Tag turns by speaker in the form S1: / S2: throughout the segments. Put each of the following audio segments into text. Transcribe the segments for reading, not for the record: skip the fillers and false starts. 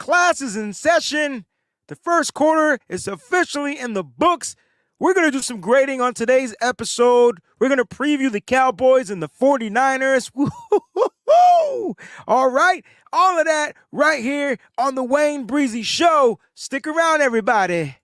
S1: Class is in session. The first quarter is officially in the books. We're going to do some grading on today's episode. We're going to preview the Cowboys and the 49ers. Woo-hoo-hoo-hoo! All right, all of that right here on the Wayne Breezie Show. Stick around, everybody.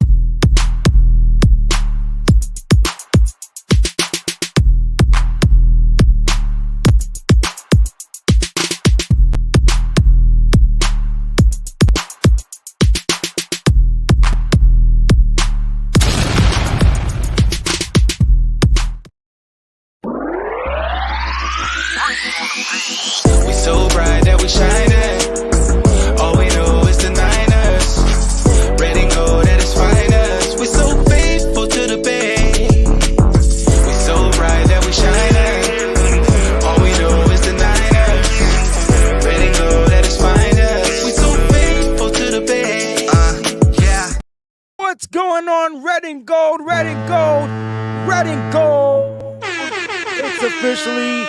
S2: We so bright that we shining. All we know is the Niners. Red and gold at its finest. We so faithful to the Bay. We so bright that we shining. All we know is the Niners. Red and gold at its finest. We so faithful to the Bay. Yeah.
S1: What's going on? Red and gold, red and gold, red and gold. It's officially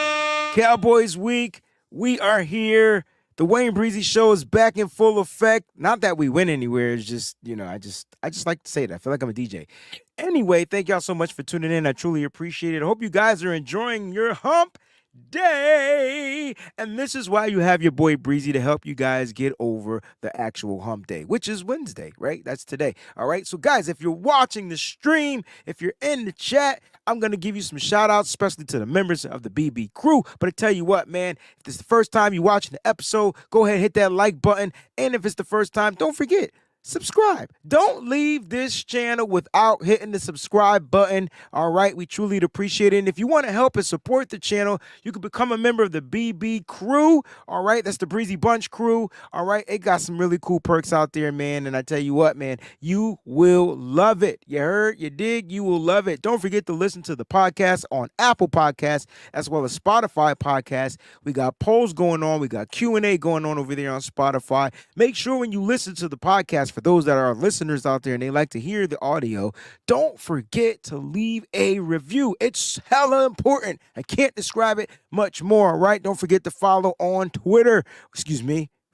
S1: Cowboys week. We are here. The Wayne Breezie Show is back in full effect. Not that we went anywhere. It's just, I just like to say that. I feel like I'm a DJ. Anyway, thank y'all so much for tuning in. I truly appreciate it. I hope you guys are enjoying your hump day. And this is why you have your boy Breezie to help you guys get over the actual hump day, which is Wednesday, right? That's today. All right. So guys, if you're watching the stream, if you're in the chat, I'm going to give you some shout outs, especially to the members of the BB crew. But I tell you what, man, if this is the first time you're watching the episode, go ahead and hit that like button. And if it's the first time, don't forget, subscribe. Don't leave this channel without hitting the subscribe button. All right, we truly appreciate it. And if you want to help and support the channel, you can become a member of the BB crew. All right, that's the Breezy Bunch crew. All right, it got some really cool perks out there, man. And I tell you what, man, you will love it. You heard, you dig, you will love it. Don't forget to listen to the podcast on Apple Podcasts as well as Spotify Podcasts. We got polls going on. We got Q&A going on over there on Spotify. Make sure when you listen to the podcast, for those that are listeners out there and they like to hear the audio, don't forget to leave a review. It's hella important. I can't describe it much more, right? Don't forget to follow on Twitter,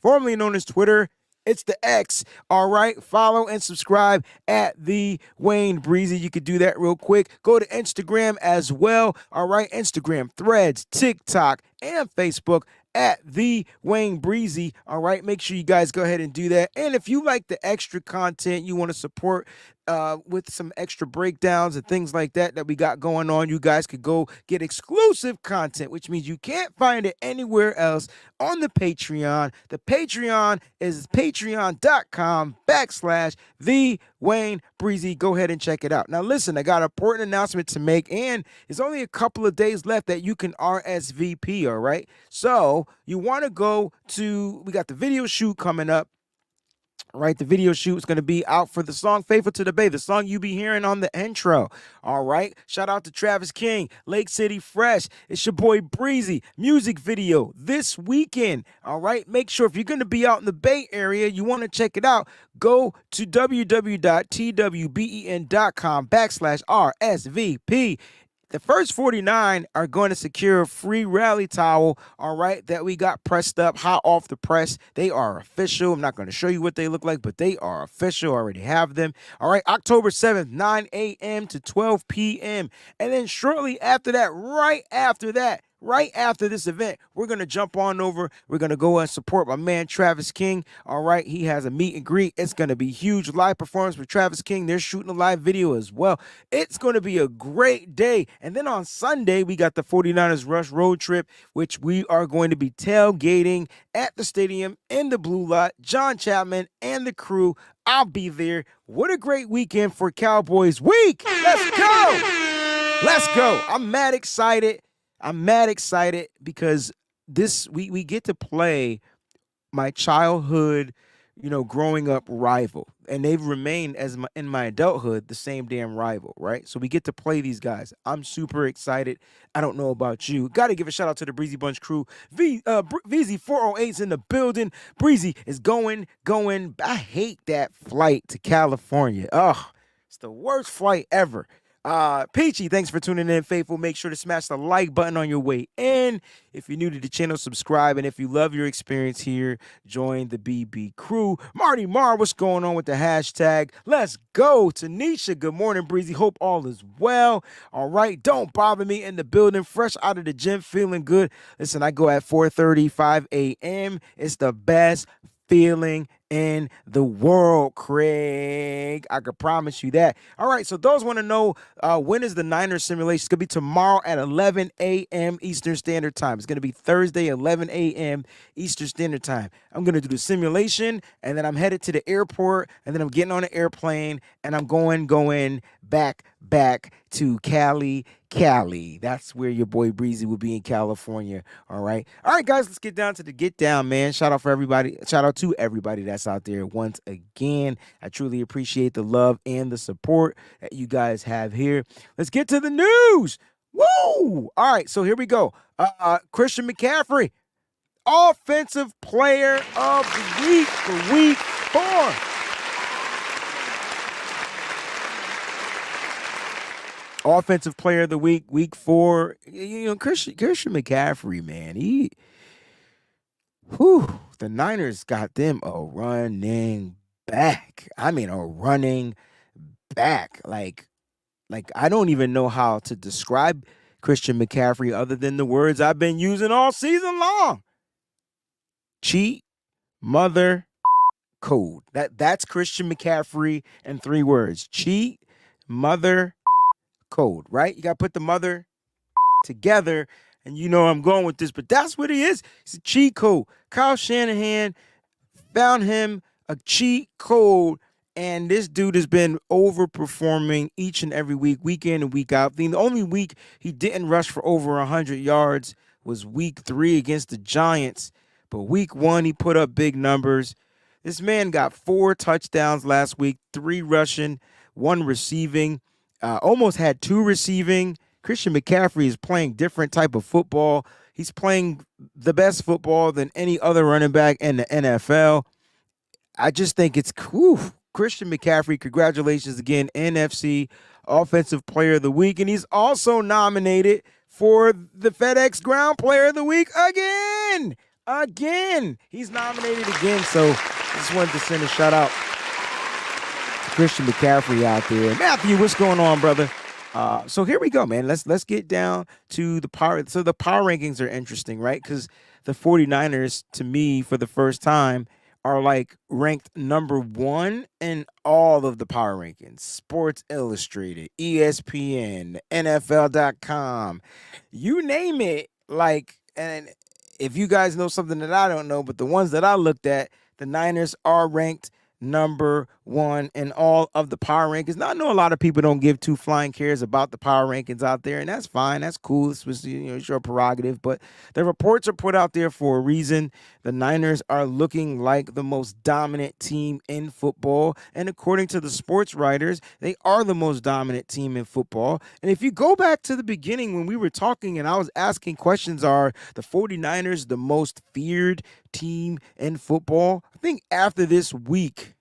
S1: formerly known as Twitter. It's the X, all right? Follow and subscribe at the Wayne Breezie. You could do that real quick. Go to Instagram as well, all right? Instagram, Threads, TikTok, and Facebook at the Wayne Breezie. All right, make sure you guys go ahead and do that. And if you like the extra content, you want to support with some extra breakdowns and things like that we got going on, you guys could go get exclusive content, which means you can't find it anywhere else on the Patreon. The Patreon is patreon.com/the Wayne Breezie. Go ahead and check it out. Now listen, I got an important announcement to make, and it's only a couple of days left that you can RSVP, all right? So you want to go to, we got the video shoot coming up. Right, the video shoot is going to be out for the song Faithful to the Bay, the song you be hearing on the intro. All right, shout out to Travis King, Lake City Fresh. It's your boy Breezy. Music video this weekend. All right, make sure if you're going to be out in the Bay Area, you want to check it out, go to www.twben.com/RSVP. The first 49 are going to secure a free rally towel, all right, that we got pressed up, hot off the press. They are official. I'm not going to show you what they look like, but they are official. I already have them. All right, October 7th, 9 a.m. to 12 p.m. And then shortly after that, right after this event, we're going to jump on over. We're going to go and support my man, Travis King. All right. He has a meet and greet. It's going to be huge live performance with Travis King. They're shooting a live video as well. It's going to be a great day. And then on Sunday, we got the 49ers Rush road trip, which we are going to be tailgating at the stadium in the Blue Lot. John Chapman and the crew. I'll be there. What a great weekend for Cowboys week. Let's go. Let's go. I'm mad excited because we get to play my childhood, growing up rival. And they've remained in my adulthood the same damn rival, right? So we get to play these guys. I'm super excited. I don't know about you. Got to give a shout out to the Breezy Bunch crew. VZ 408's in the building. Breezy is going. I hate that flight to California. Ugh, it's the worst flight ever. Peachy, thanks for tuning in, faithful. Make sure to smash the like button on your way in. If you're new to the channel, subscribe. And if you love your experience here, join the BB crew. Marty Mar, what's going on with the hashtag? Let's go. Tanisha, good morning, Breezie. Hope all is well. All right, don't bother me in the building. Fresh out of the gym, feeling good. Listen, I go at 4:35 a.m. It's the best feeling in the world, Craig. I can promise you that. All right, so those want to know when is the Niners simulation? It's going to be tomorrow at 11 a.m. Eastern Standard Time. It's going to be Thursday, 11 a.m. Eastern Standard Time. I'm going to do the simulation, and then I'm headed to the airport, and then I'm getting on an airplane, and I'm going back to Cali. That's where your boy Breezy will be in California. All right, guys, let's get down to the get down, man. Shout out to everybody that's out there once again. I truly appreciate the love and the support that you guys have here. Let's get to the news. Woo! All right, so here we go. Christian McCaffrey, Offensive Player of the Week for Week 4. Offensive Player of the Week, Week 4. You know, Christian McCaffrey, man, the Niners got them a running back. I mean, a running back. Like I don't even know how to describe Christian McCaffrey other than the words I've been using all season long. Cheat, mother, code. That's Christian McCaffrey in 3 words. Cheat, mother, code, right? You got to put the mother together, and you know I'm going with this, but that's what he is. It's a cheat code. Kyle Shanahan found him a cheat code, and this dude has been overperforming each and every week, week in and week out. The only week he didn't rush for over 100 yards was week 3 against the Giants, but week 1 he put up big numbers. This man got 4 touchdowns last week, 3 rushing, 1 receiving. Almost had 2 receiving. Christian McCaffrey is playing different type of football. He's playing the best football than any other running back in the NFL. I just think it's cool. Christian McCaffrey, congratulations again, NFC Offensive Player of the Week. And he's also nominated for the FedEx Ground Player of the Week again. He's nominated again. So I just wanted to send a shout out Christian McCaffrey out there. Matthew, what's going on, brother? So here we go, man. Let's get down to the power. So the power rankings are interesting, right? Because the 49ers, to me, for the first time, are like ranked number 1 in all of the power rankings. Sports Illustrated, ESPN, NFL.com, you name it. Like, and if you guys know something that I don't know, but the ones that I looked at, the Niners are ranked number 1 in all of the power rankings. Now, I know a lot of people don't give 2 flying cares about the power rankings out there, and that's fine. That's cool. This was, it's your prerogative, but the reports are put out there for a reason. The Niners are looking like the most dominant team in football, and according to the sports writers, they are the most dominant team in football. And if you go back to the beginning when we were talking and I was asking questions, are the 49ers the most feared team in football? I think after this week,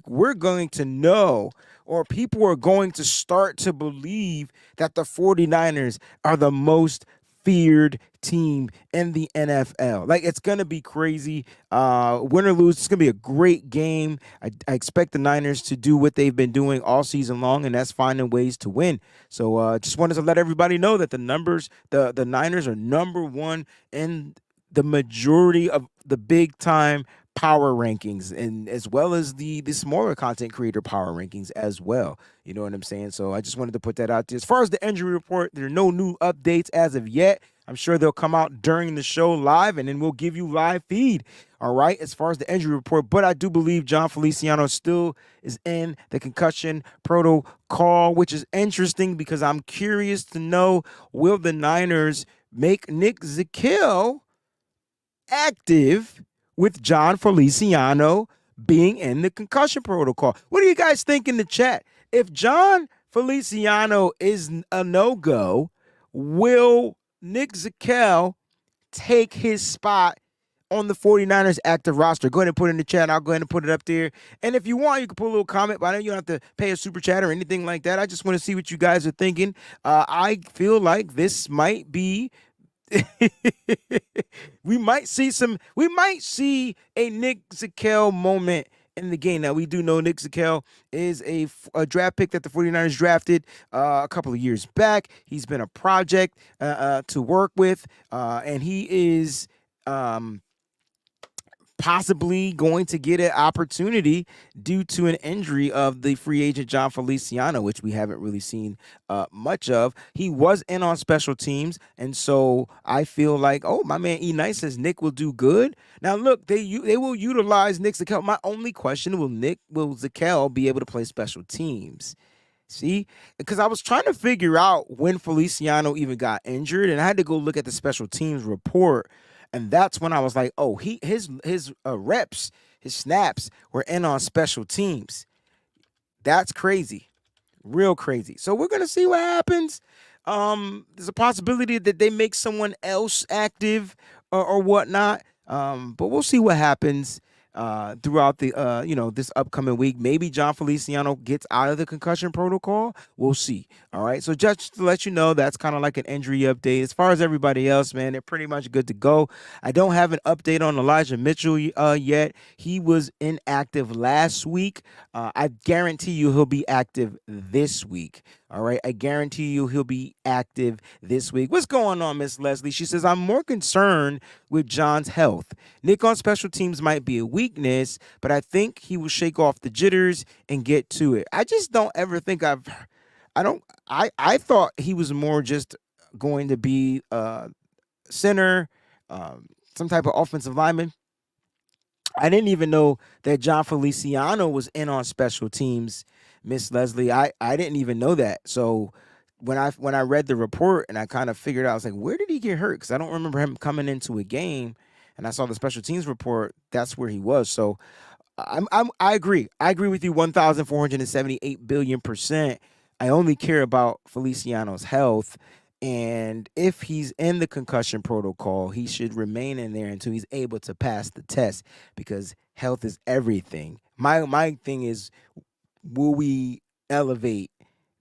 S1: we're going to know, or people are going to start to believe that the 49ers are the most feared team in the NFL. Like, it's going to be crazy. Win or lose, it's going to be a great game. I expect the Niners to do what they've been doing all season long, and that's finding ways to win. So just wanted to let everybody know that the Niners are number 1 in the majority of the big-time power rankings, and as well as the smaller content creator power rankings as well. You know what I'm saying? So I just wanted to put that out there. As far as the injury report, there are no new updates as of yet. I'm sure they'll come out during the show live, and then we'll give you live feed. All right, as far as the injury report, but I do believe John Feliciano still is in the concussion protocol, which is interesting because I'm curious to know, will the Niners make Nick Zakelj active with John Feliciano being in the concussion protocol? What do you guys think in the chat? If John Feliciano is a no-go, will Nick Zakelj take his spot on the 49ers active roster? Go ahead and put it in the chat. I'll go ahead and put it up there. And if you want, you can put a little comment, but I know you don't have to pay a super chat or anything like that. I just want to see what you guys are thinking. I feel like this might be we might see a Nick Zakelj moment in the game. Now, we do know Nick Zakelj is a draft pick that the 49ers drafted a couple of years back. He's been a project to work with, and he is possibly going to get an opportunity due to an injury of the free agent John Feliciano, which we haven't really seen much of. He was in on special teams, and so I feel like, my man E. Nice says Nick will do good. Now, look, they will utilize Nick Zakelj. My only question, will Zakelj be able to play special teams? See, because I was trying to figure out when Feliciano even got injured, and I had to go look at the special teams report. And that's when I was like, his reps, his snaps were in on special teams. That's crazy. Real crazy. So we're going to see what happens. There's a possibility that they make someone else active or whatnot. But we'll see what happens throughout the this upcoming week. Maybe John Feliciano gets out of the concussion protocol. We'll see. All right. So just to let you know, that's kind of like an injury update. As far as everybody else, man, they're pretty much good to go. I don't have an update on Elijah Mitchell yet. He was inactive last week. I guarantee you he'll be active this week. All right. I guarantee you he'll be active this week. What's going on, Miss Leslie? She says, I'm more concerned with John's health. Nick on special teams might be a weakness, but I think he will shake off the jitters and get to it. I just don't ever think I thought he was more just going to be center, some type of offensive lineman. I didn't even know that John Feliciano was in on special teams, Miss Leslie. I didn't even know that. So when I read the report and I kind of figured out, I was like, where did he get hurt? Because I don't remember him coming into a game, and I saw the special teams report. That's where he was. So I agree. I agree with you 1,478 billion%. I only care about Feliciano's health. And if he's in the concussion protocol, he should remain in there until he's able to pass the test, because health is everything. My thing is, will we elevate,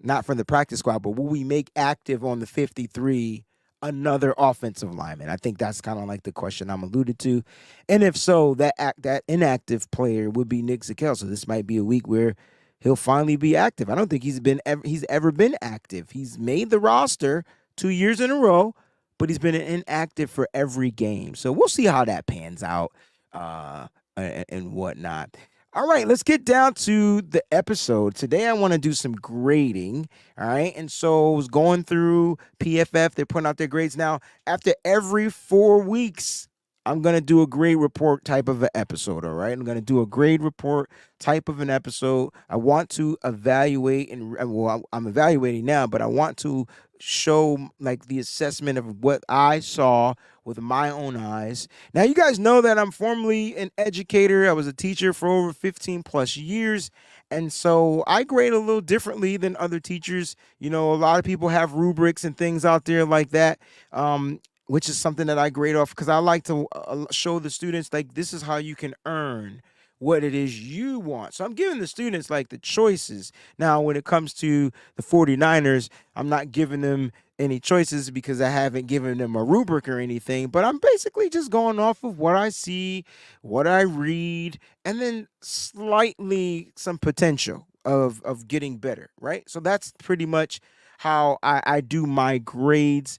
S1: not from the practice squad, but will we make active on the 53 another offensive lineman? I think that's kind of like the question I'm alluded to. And if so, that inactive player would be Nick Zakelj. So this might be a week where he'll finally be active. I don't think he's ever been active. He's made the roster 2 years in a row, but he's been inactive for every game. So we'll see how that pans out and whatnot. All right, let's get down to the episode. Today I want to do some grading, all right? And so I was going through PFF. They're putting out their grades now. After every 4 weeks, I'm going to do a grade report type of an episode, all right? I'm going to do a grade report type of an episode. I want to evaluate, I'm evaluating now, but I want to show like the assessment of what I saw with my own eyes. Now, you guys know that I'm formerly an educator. I was a teacher for over 15 plus years. And so I grade a little differently than other teachers. You know, a lot of people have rubrics and things out there like that, which is something that I grade off because I like to show the students, like, this is how you can earn what it is you want. So I'm giving the students like the choices. Now, when it comes to the 49ers, I'm not giving them any choices because I haven't given them a rubric or anything, but I'm basically just going off of what I see, what I read, and then slightly some potential of getting better, right? So that's pretty much how I do my grades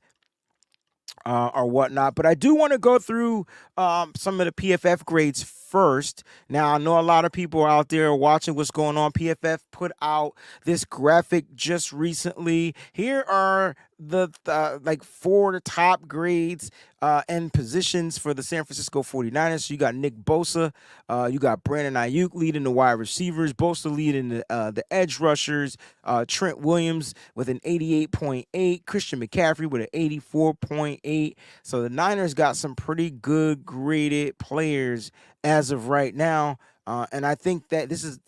S1: or whatnot. But I do want to go through some of the PFF grades first. Now, I know a lot of people out there watching what's going on. PFF put out this graphic just recently. Here are the like 4 top grades and positions for the San Francisco 49ers. So you got Nick Bosa, you got Brandon Ayuk leading the wide receivers, Bosa leading the edge rushers, Trent Williams with an 88.8, Christian McCaffrey with an 84.8. So the Niners got some pretty good graded players as of right now. And I think that this is,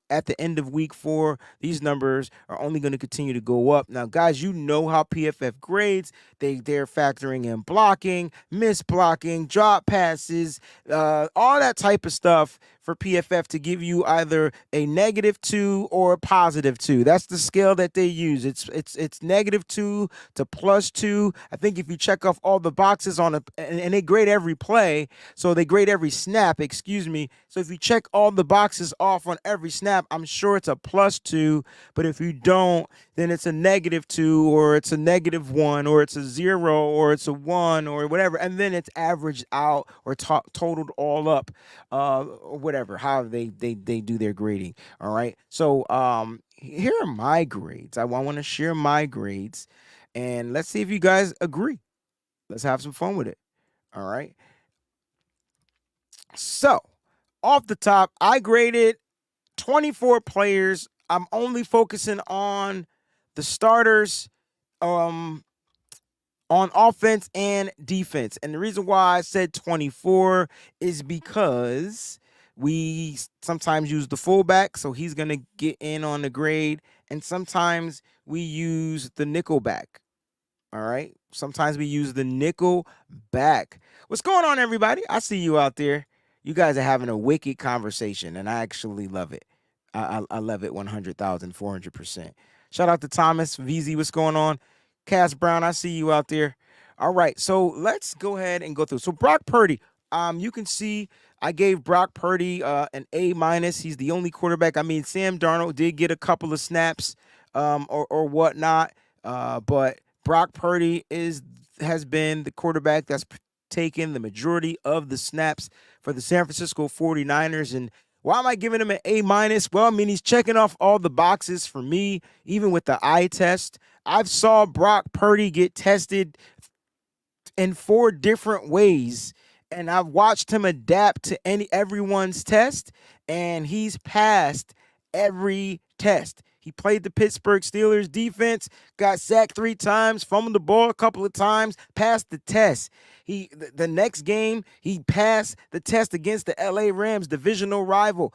S1: at the end of week 4, these numbers are only going to continue to go up. Now, guys, you know how PFF grades. They're factoring in blocking, miss blocking, drop passes, all that type of stuff for PFF to give you either a -2 or a +2. That's the scale that they use. It's -2 to +2. I think if you check off all the boxes and they grade every play, so they grade every snap, excuse me. So if you check all the boxes off on every snap, I'm sure it's a +2. But if you don't, then it's a -2 or it's a -1 or it's a 0 or it's a 1 or whatever. And then it's averaged out or totaled all up, or whatever, how they do their grading. All right. So here are my grades. I want to share my grades and let's see if you guys agree. Let's have some fun with it. All right. So off the top, I graded 24 players. I'm only focusing on the starters on offense and defense. And the reason why I said 24 is because we sometimes use the fullback, so he's going to get in on the grade. And sometimes we use the nickel back. All right. Sometimes we use the nickel back. What's going on, everybody? I see you out there. You guys are having a wicked conversation, and I actually love it. I love it 100,400%. Shout out to Thomas, VZ, what's going on? Cass Brown, I see you out there. All right, so let's go ahead and go through. So Brock Purdy, you can see I gave Brock Purdy an A-. He's the only quarterback. I mean, Sam Darnold did get a couple of snaps or whatnot, but Brock Purdy has been the quarterback that's taken the majority of the snaps for the San Francisco 49ers. And why am I giving him an A-? Well, I mean, he's checking off all the boxes for me, even with the eye test. I've saw Brock Purdy get tested in 4 different ways, and I've watched him adapt to everyone's test, and he's passed every test. He played the Pittsburgh Steelers defense, got sacked 3 times, fumbled the ball a couple of times, passed the test. The next game, he passed the test against the LA Rams, divisional rival,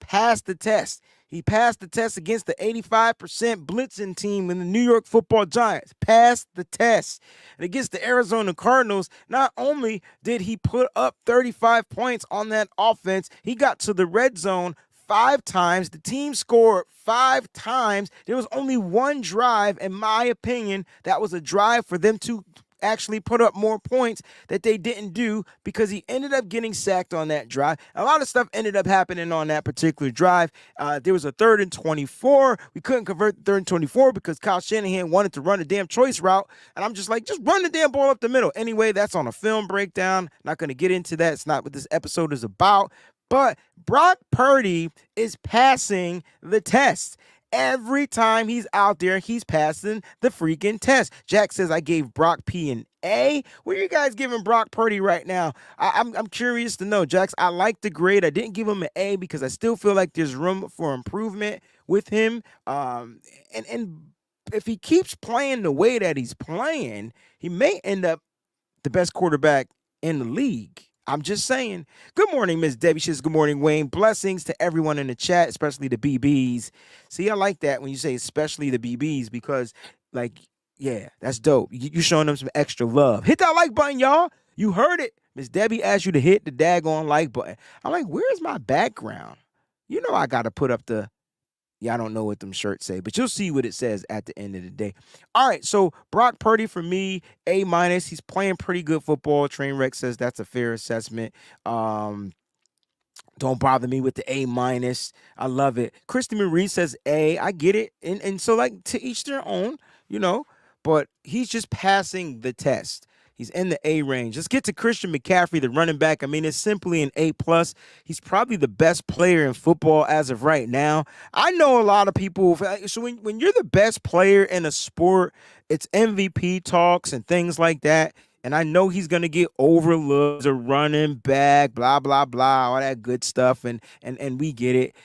S1: passed the test. He passed the test against the 85% blitzing team in the New York Football Giants. Passed the test. And against the Arizona Cardinals, not only did he put up 35 points on that offense, he got to the red zone 5 times. The team scored 5 times. There was only one drive, in my opinion, that was a drive for them to actually put up more points that they didn't do because he ended up getting sacked on that drive. A lot of stuff ended up happening on that particular drive. There was a 3rd and 24. We couldn't convert the 3rd and 24 because Kyle Shanahan wanted to run a damn choice route. And I'm just like, just run the damn ball up the middle. Anyway, that's on a film breakdown. Not going to get into that. It's not what this episode is about. But Brock Purdy is passing the test. Every time he's out there, he's passing the freaking test. Jack says, I gave Brock P an A. What are you guys giving Brock Purdy right now? I'm curious to know, Jax. I like the grade. I didn't give him an A because I still feel like there's room for improvement with him. And if he keeps playing the way that he's playing, he may end up the best quarterback in the league. I'm just saying. Good morning, Miss Debbie. She says, good morning, Wayne. Blessings to everyone in the chat, especially the BBs. See, I like that when you say especially the BBs because, yeah, that's dope. You showing them some extra love. Hit that like button, y'all. You heard it. Miss Debbie asked you to hit the daggone like button. I'm like, where's my background? You know I got to put up the... Yeah, I don't know what them shirts say, but you'll see what it says at the end of the day. All right, so Brock Purdy for me, A-. He's playing pretty good football. Trainwreck says that's a fair assessment. Don't bother me with the A-. I love it. Christy Marie says A. I get it. And so, to each their own, but he's just passing the test. He's in the A range. Let's get to Christian McCaffrey, the running back. I mean, it's simply an A+. He's probably the best player in football as of right now. I know a lot of people. So when you're the best player in a sport, it's MVP talks and things like that. And I know he's going to get overlooked as a running back, blah, blah, blah, all that good stuff. And we get it.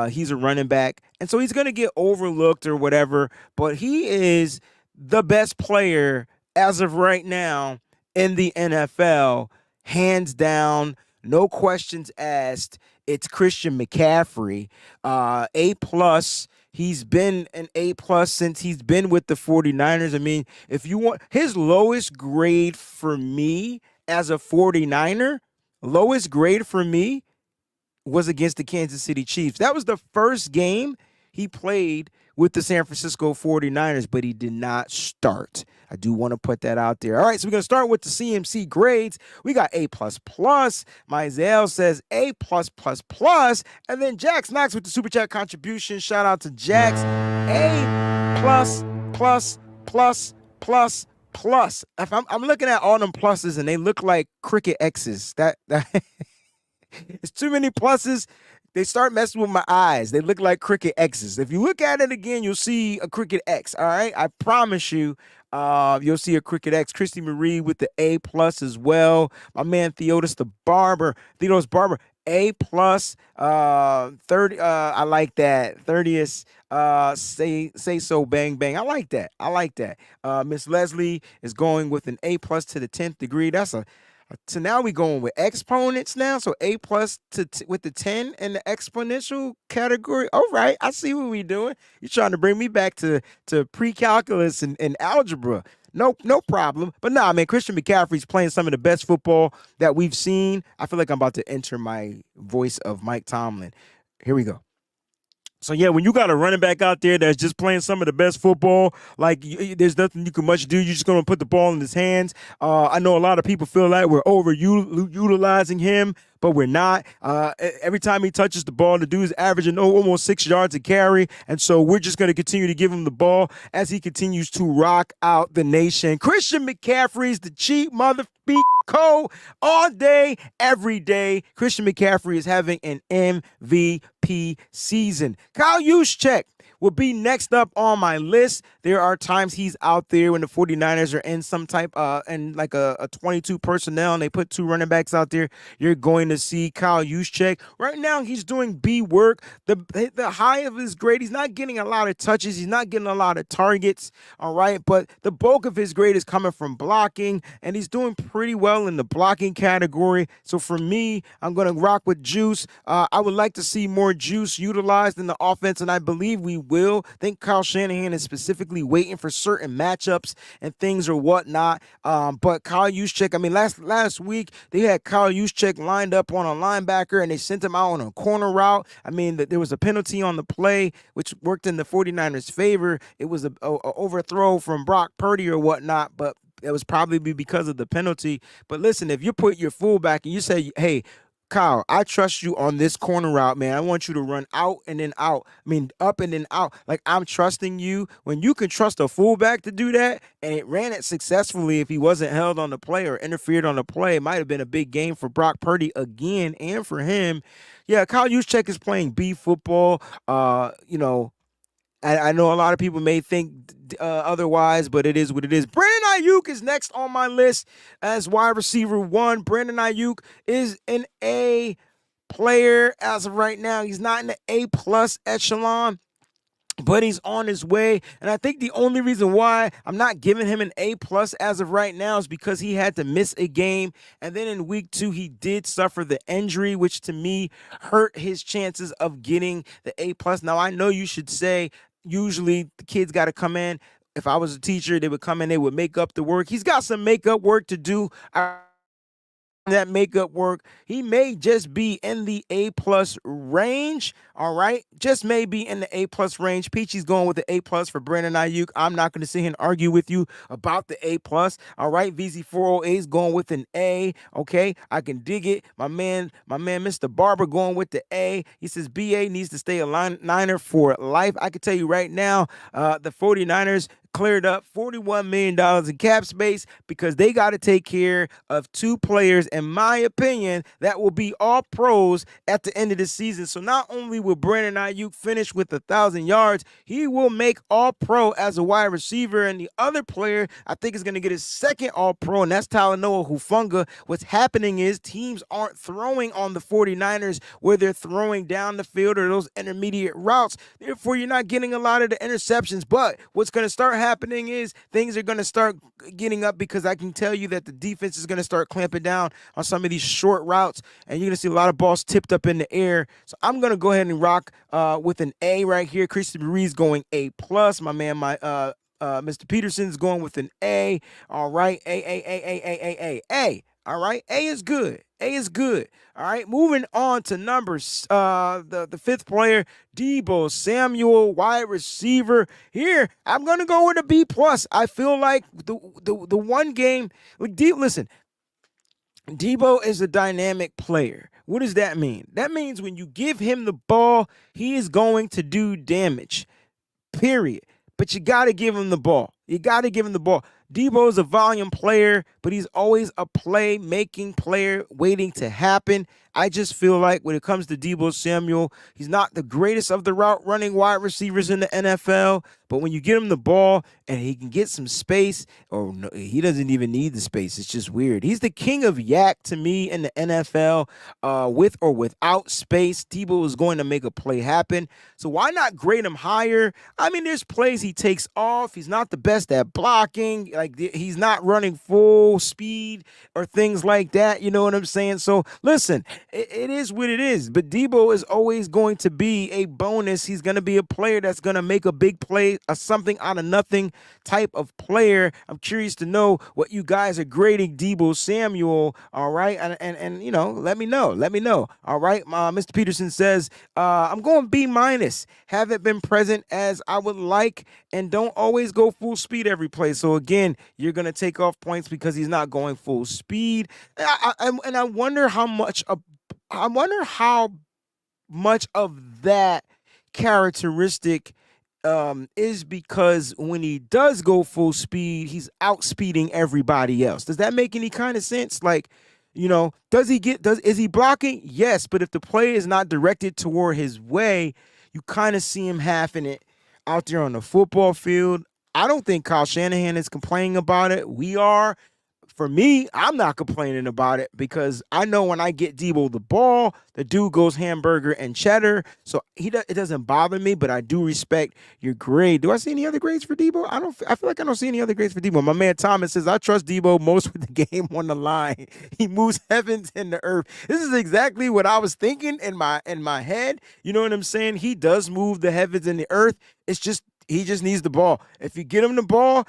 S1: He's a running back. And so he's going to get overlooked or whatever. But he is the best player as of right now in the NFL, hands down, no questions asked. it's Christian McCaffrey. A plus. He's been an A plus since he's been with the 49ers. I mean, if you want his lowest grade for me as a 49er, lowest grade for me was against the Kansas City Chiefs. That was the first game he played with the San Francisco 49ers, but he did not start. I do want to put that out there. All right, so we're going to start with the CMC grades. We got A++. Mizell says A+++. And then Jax Knox with the Super Chat contribution. Shout out to Jax. A+++++++. If I'm looking at all them pluses, and they look like cricket X's. That it's too many pluses. They start messing with my eyes. They look like cricket X's. If you look at it again, you'll see a cricket X. All right, I promise you, you'll see a cricket X. Christy Marie with the A+ as well. My man Theodos Barber, A+. 30. I like that. 30th. Say so. Bang bang. I like that. Miss Leslie is going with an A+ to the 10th degree. That's a So now we going with exponents now. So A+ with the 10 and the exponential category. All right, I see what we doing. You're trying to bring me back to pre-calculus and algebra. No problem. But nah, man, Christian McCaffrey's playing some of the best football that we've seen. I feel like I'm about to enter my voice of Mike Tomlin. Here we go. So, yeah, when you got a running back out there that's just playing some of the best football, like there's nothing you can much do. You're just going to put the ball in his hands. I know a lot of people feel like we're utilizing him, but we're not. Every time he touches the ball, the dude's averaging almost 6 yards a carry. And so we're just going to continue to give him the ball as he continues to rock out the nation. Christian McCaffrey's the cheap all day, every day. Christian McCaffrey is having an MVP season. Kyle Juszczyk will be next up on my list. There are times he's out there when the 49ers are in some type and like a 22 personnel and they put 2 running backs out there. You're going to see Kyle Juszczyk. Right now he's doing B work. The high of his grade, he's not getting a lot of touches. He's not getting a lot of targets. All right. But the bulk of his grade is coming from blocking, and he's doing pretty well in the blocking category. So for me, I'm going to rock with Juice. I would like to see more Juice utilized in the offense, and I believe we will. I think Kyle Shanahan is specifically waiting for certain matchups and things or whatnot. But Kyle Juszczyk, I mean, last week they had Kyle Juszczyk lined up on a linebacker and they sent him out on a corner route. I mean, there was a penalty on the play, which worked in the 49ers' favor. It was a overthrow from Brock Purdy or whatnot, but it was probably because of the penalty. But listen, if you put your fullback and you say, hey, Kyle, I trust you on this corner route, man. I want you to run out and then out. I mean, up and then out. Like, I'm trusting you. When you can trust a fullback to do that, and it ran it successfully if he wasn't held on the play or interfered on the play, it might have been a big game for Brock Purdy again and for him. Yeah, Kyle Juszczyk is playing B football. I know a lot of people may think otherwise, but it is what it is. Brandon Ayuk is next on my list as wide receiver 1. Brandon Ayuk is an A player as of right now. He's not in the A+ echelon, but he's on his way. And I think the only reason why I'm not giving him an A+ as of right now is because he had to miss a game. And then in week 2, he did suffer the injury, which to me hurt his chances of getting the A+. Now, I know you should say, usually the kids got to come in. If I was a teacher, they would come in, they would make up the work. He's got some makeup work to do. That makeup work, he may just be in the A+ range. All right, just may be in the A+ range. Peachy's going with the A+ for Brandon Ayuk. I'm not going to sit here and argue with you about the A+. All right, VZ408 is going with an A. Okay, I can dig it. My man, Mr. Barber going with the A. He says BA needs to stay a Niner for life. I can tell you right now, the 49ers cleared up $41 million in cap space because they got to take care of 2 players, in my opinion, that will be all pros at the end of the season. So not only will Brandon Ayuk finish with 1,000 yards, he will make all pro as a wide receiver. And the other player, I think, is going to get his second all pro, and that's Talanoa Hufanga. What's happening is teams aren't throwing on the 49ers where they're throwing down the field or those intermediate routes. Therefore, you're not getting a lot of the interceptions. But what's going to start happening is things are going to start getting up, because I can tell you that the defense is going to start clamping down on some of these short routes, and you're going to see a lot of balls tipped up in the air. So I'm going to go ahead and rock with an A right here. Christian Breeze going A+. My man, Mr. Peterson's going with an A. All right, A. All right, A is good. A is good. All right, moving on to numbers. The fifth player, Deebo Samuel, wide receiver. Here, I'm gonna go with a B+. I feel like the one game. Listen, Deebo is a dynamic player. What does that mean? That means when you give him the ball, he is going to do damage. Period. But you got to give him the ball. You got to give him the ball. Deebo is a volume player, but he's always a play-making player waiting to happen. I just feel like when it comes to Deebo Samuel, he's not the greatest of the route-running wide receivers in the NFL, but when you get him the ball and he can get some space, or no, he doesn't even need the space. It's just weird. He's the king of yak to me in the NFL. With or without space, Deebo is going to make a play happen. So why not grade him higher? I mean, there's plays he takes off. He's not the best at blocking. Like, he's not running full speed or things like that. You know what I'm saying? So listen, it is what it is. But Deebo is always going to be a bonus. He's going to be a player that's going to make a big play, a something out of nothing type of player. I'm curious to know what you guys are grading Deebo Samuel. All right, and you know, let me know. All right, Mr. Peterson says I'm going B-. Haven't been present as I would like, and don't always go full speed every play. So again, you're gonna take off points because he's not going full speed. And I wonder how much of that characteristic is because when he does go full speed, he's outspeeding everybody else. Does that make any kind of sense? Like, you know, is he blocking? Yes, but if the play is not directed toward his way, you kind of see him halving it out there on the football field. I don't think Kyle Shanahan is complaining about it. We are. For me, I'm not complaining about it because I know when I get Deebo the ball, the dude goes hamburger and cheddar. So it doesn't bother me, but I do respect your grade. Do I see any other grades for Deebo? I feel like I don't see any other grades for Deebo. My man Thomas says, I trust Deebo most with the game on the line. He moves heavens and the earth. This is exactly what I was thinking in my head. You know what I'm saying? He does move the heavens and the earth. It's just he just needs the ball. If you get him the ball,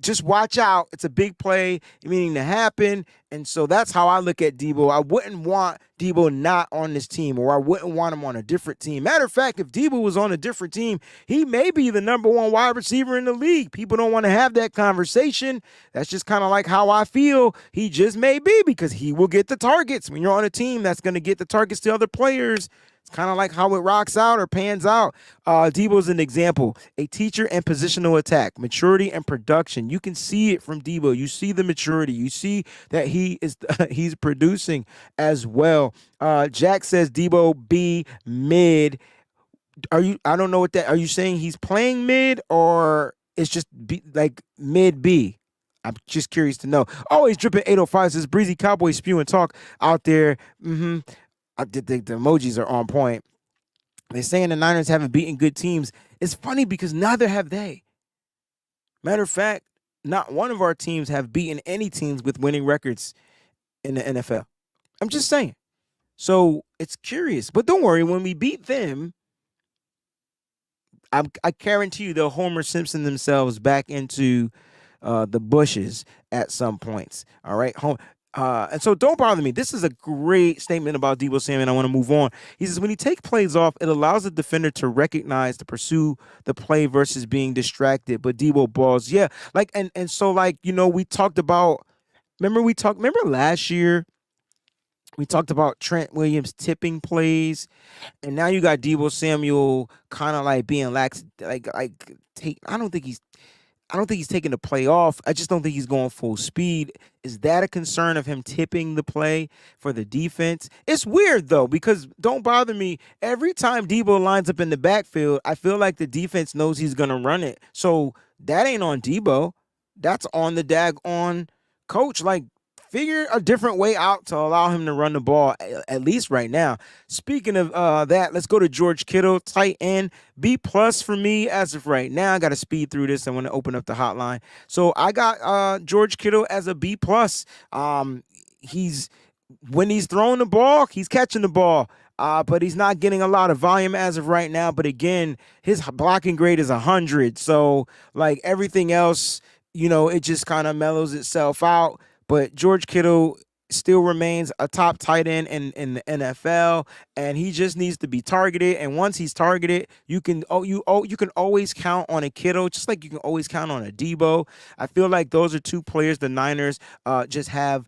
S1: just watch out. It's a big play meaning to happen. And so that's how I look at Deebo. I wouldn't want Deebo not on this team, or I wouldn't want him on a different team. Matter of fact, if Deebo was on a different team, he may be the number one wide receiver in the league. People don't want to have that conversation. That's just kind of like how I feel. He just may be, because he will get the targets. When you're on a team that's going to get the targets to other players, it's kind of like how it rocks out or pans out. Deebo's an example. A teacher and positional attack, maturity and production. You can see it from Deebo. You see the maturity. You see that he's producing as well. Jack says Deebo B mid. I don't know what that. Are you saying he's playing mid, or it's just like mid B? I'm just curious to know. Always dripping 805 says Breezie Cowboys spewing talk out there. I did think the emojis are on point. They're saying the Niners haven't beaten good teams. It's funny because neither have they. Matter of fact, not one of our teams have beaten any teams with winning records in the NFL. I'm just saying. So it's curious. But don't worry, when we beat them, I guarantee you they'll Homer Simpson themselves back into the bushes at some points. All right? And so don't bother me. This is a great statement about Deebo Samuel. I want to move on. He says, when he takes plays off, it allows the defender to recognize, to pursue the play versus being distracted. But Deebo balls. Yeah. Like, and so like, you know, we talked about, remember last year, we talked about Trent Williams tipping plays, and now you got Deebo Samuel kind of like being lax, I don't think he's taking the play off. I just don't think he's going full speed. Is that a concern of him tipping the play for the defense? It's weird, though, because don't bother me. Every time Deebo lines up in the backfield, I feel like the defense knows he's going to run it. So that ain't on Deebo. That's on the daggone coach. Like, figure a different way out to allow him to run the ball, at least right now. Speaking of that, let's go to George Kittle, tight end, B plus for me as of right now. I got to speed through this. I want to open up the hotline. So I got George Kittle as a B plus. He's when he's throwing the ball, he's catching the ball. But he's not getting a lot of volume as of right now. But again, his blocking grade is 100. So like everything else, it just kind of mellows itself out. But George Kittle still remains a top tight end in the NFL, and he just needs to be targeted. And once he's targeted, you can always count on a Kittle, just like you can always count on a Debo. I feel like those are two players the Niners just have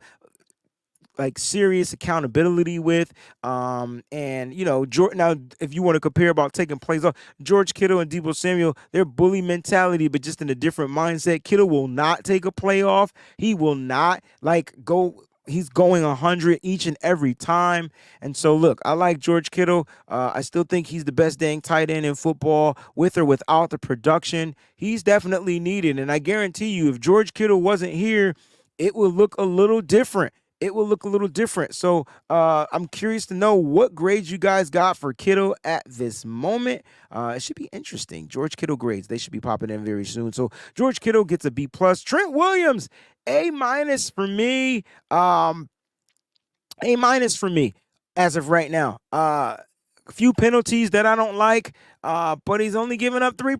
S1: like serious accountability with. And now if you want to compare about taking plays off, George Kittle and Deebo Samuel, they're bully mentality, but just in a different mindset. Kittle will not take a play off. He will not go. He's going 100 each and every time. And so, look, I like George Kittle. I still think he's the best dang tight end in football, with or without the production. He's definitely needed. And I guarantee you, if George Kittle wasn't here, it would look a little different. So I'm curious to know what grades you guys got for Kittle at this moment. It should be interesting. George Kittle grades, they should be popping in very soon. So George Kittle gets a B plus. Trent Williams, A minus for me. A minus for me as of right now. A few penalties that I don't like, but he's only given up three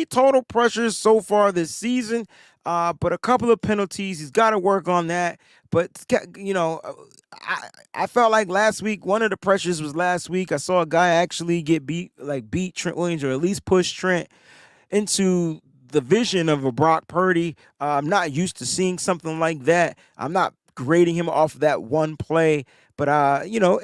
S1: total pressures so far this season. But a couple of penalties, he's got to work on that. But I felt like last week, one of the pressures was last week. I saw a guy actually get beat Trent Williams, or at least push Trent into the vision of a Brock Purdy. I'm not used to seeing something like that. I'm not grading him off of that one play. But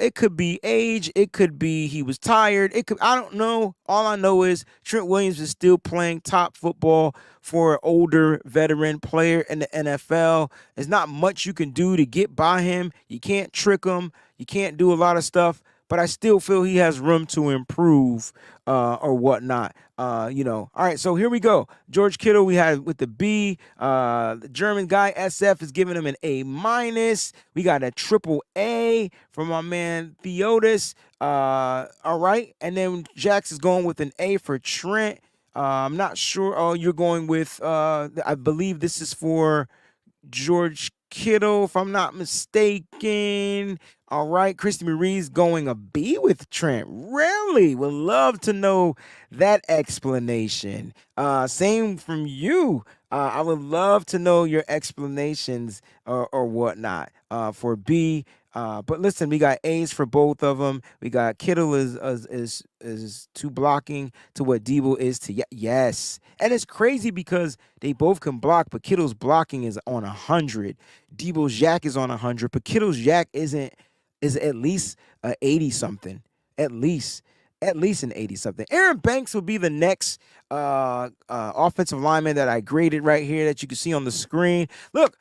S1: it could be age, it could be he was tired, I don't know. All I know is Trent Williams is still playing top football for an older veteran player in the NFL. There's not much you can do to get by him. You can't trick him. You can't do a lot of stuff. But I still feel he has room to improve or whatnot. All right, so here we go. George Kittle, we had with the B. The German guy, SF, is giving him an A minus. We got a triple A from my man Theotis. All right, and then Jax is going with an A for Trent. I'm not sure. Oh, you're going with, I believe this is for George Kittle, if I'm not mistaken. All right, Christy Marie's going a B with Trent. Really? Would love to know that explanation. Same from you. I would love to know your explanations or whatnot for B. But listen, we got A's for both of them. We got Kittle is to blocking to what Debo is to yes. And it's crazy because they both can block, but Kittle's blocking is on 100. Debo's yak is on 100, but Kittle's yak is at least 80 something. At least an 80 something. Aaron Banks will be the next offensive lineman that I graded right here that you can see on the screen. Look,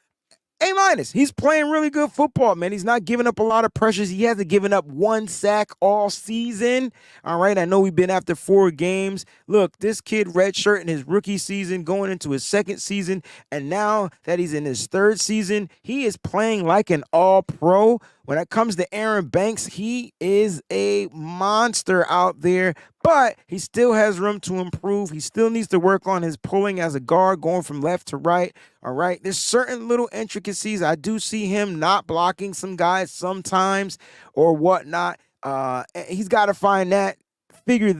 S1: A minus. He's playing really good football, man. He's not giving up a lot of pressures. He hasn't given up one sack all season. All right, I know we've been after 4 games. Look, this kid redshirt in his rookie season, going into his second season, and now that he's in his third season, he is playing like an all-pro. When it comes to Aaron Banks, he is a monster out there, but he still has room to improve. He still needs to work on his pulling as a guard, going from left to right. All right, there's certain little intricacies. I do see him not blocking some guys sometimes or whatnot. He's got to find that, figure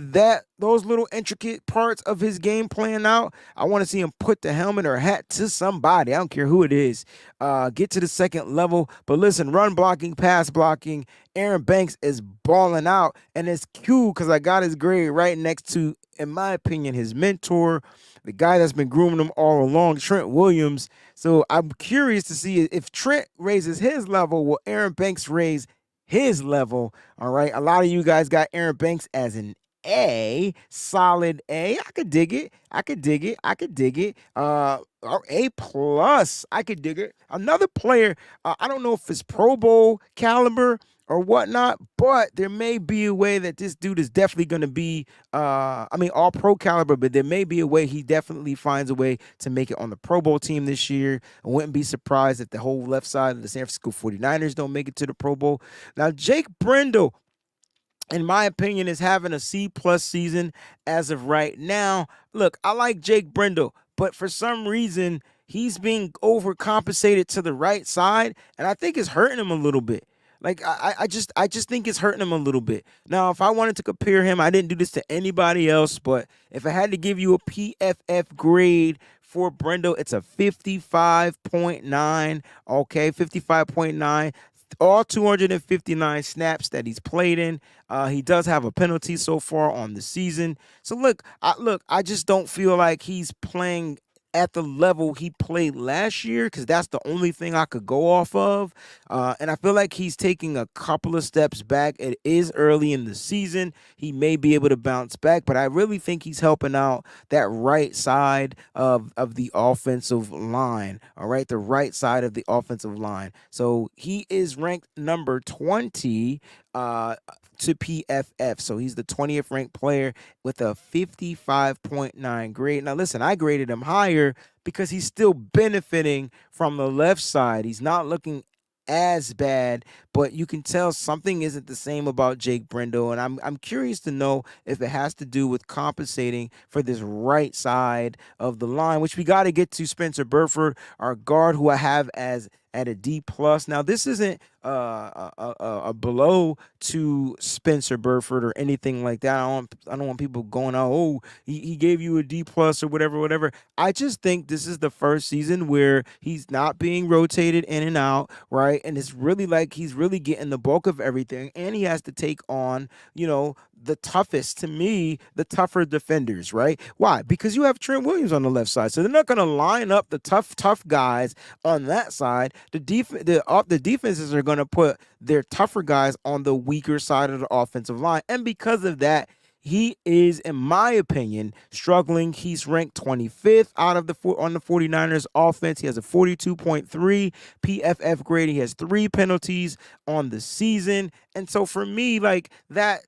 S1: those little intricate parts of his game plan out. I want to see him put the helmet or hat to somebody. I don't care who it is. Get to the second level. But listen, run blocking, pass blocking, Aaron Banks is balling out. And it's cute because I got his grade right next to, in my opinion, his mentor, the guy that's been grooming him all along, Trent Williams. So I'm curious to see if Trent raises his level, will Aaron Banks raise his level? All right. A lot of you guys got Aaron Banks as an A, solid A. I could dig it. Or A plus. I could dig it. Another player, I don't know if it's Pro Bowl caliber or whatnot, but there may be a way that this dude is definitely going to be, all pro caliber, but there may be a way he definitely finds a way to make it on the Pro Bowl team this year. I wouldn't be surprised if the whole left side of the San Francisco 49ers don't make it to the Pro Bowl. Now, Jake Brendel, in my opinion, is having a C plus season as of right now. Look, I like Jake Brendel, but for some reason, he's being overcompensated to the right side, and I think it's hurting him a little bit. Like I just think it's hurting him a little bit. Now, if I wanted to compare him, I didn't do this to anybody else, but if I had to give you a PFF grade for Brendel, it's a 55.9. Okay, 55.9. All 259 snaps that he's played in. He does have a penalty so far on the season. So I just don't feel like he's playing at the level he played last year, because that's the only thing I could go off of. And I feel like he's taking a couple of steps back. It is early in the season. He may be able to bounce back, but I really think he's helping out that right side of the offensive line. All right, the right side of the offensive line. So he is ranked number 20 to PFF. So he's the 20th ranked player with a 55.9 grade. Now, listen, I graded him higher because he's still benefiting from the left side. He's not looking as bad, but you can tell something isn't the same about Jake Brendel, and I'm curious to know if it has to do with compensating for this right side of the line, which we got to get to Spencer Burford, our guard, who I have as at a D plus. Now, this isn't a blow to Spencer Burford or anything like that. I don't want people going out, oh, he gave you a D plus or whatever. I just think this is the first season where he's not being rotated in and out, right? And it's really like he's really getting the bulk of everything, and he has to take on, the toughest, to me, the tougher defenders, right? Why? Because you have Trent Williams on the left side, so they're not going to line up the tough guys on that side. The defenses are going to put their tougher guys on the weaker side of the offensive line, and because of that, he is, in my opinion, struggling. He's ranked 25th out of on the 49ers offense. He has a 42.3 PFF grade. He has 3 penalties on the season, and so for me, like that,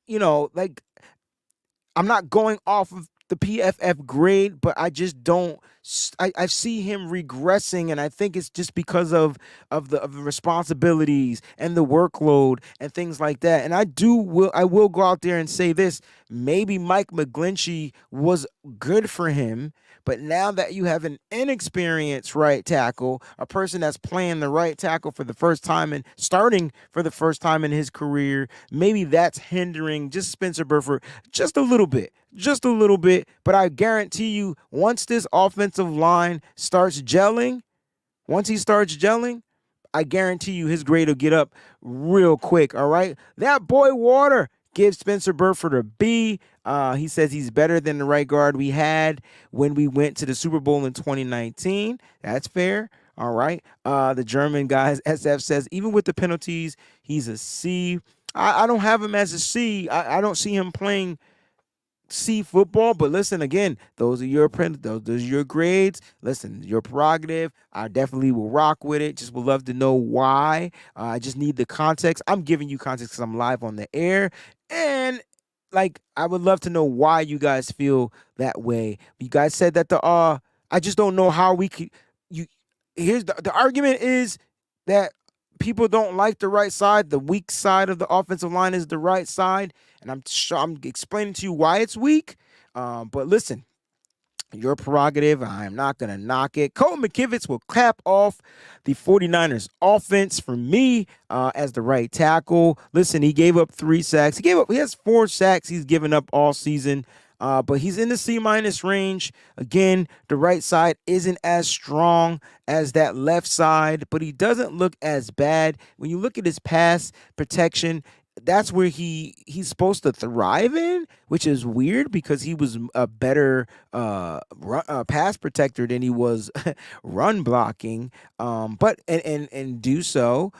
S1: I'm not going off of the PFF grade, but I just don't. I see him regressing, and I think it's just because of the responsibilities and the workload and things like that. And I will go out there and say this: maybe Mike McGlinchey was good for him, but now that you have an inexperienced right tackle, a person that's playing the right tackle for the first time and starting for the first time in his career, maybe that's hindering just Spencer Burford just a little bit. But I guarantee you, once this offensive line starts gelling, I guarantee you his grade will get up real quick, all right? That boy Water gives Spencer Burford a B. He says he's better than the right guard we had when we went to the Super Bowl in 2019. That's fair. All right. The German guys, SF says, even with the penalties, he's a C. I don't have him as a C. I don't see him playing C football, but listen, again, those are your grades. Listen, your prerogative. I definitely will rock with it. Just would love to know why. I just need the context. I'm giving you context because I'm live on the air, and I would love to know why you guys feel that way. You guys said that I just don't know how we could. Here's the argument is that people don't like the right side. The weak side of the offensive line is the right side. And I'm explaining to you why it's weak. But listen, your prerogative. I'm not going to knock it. Cole McKivitz will cap off the 49ers offense for me as the right tackle. Listen, he gave up 3 sacks. He has 4 sacks he's given up all season. But he's in the C- range. Again, the right side isn't as strong as that left side, but he doesn't look as bad. When you look at his pass protection, that's where he's supposed to thrive in, which is weird because he was a better pass protector than he was run blocking. But do so,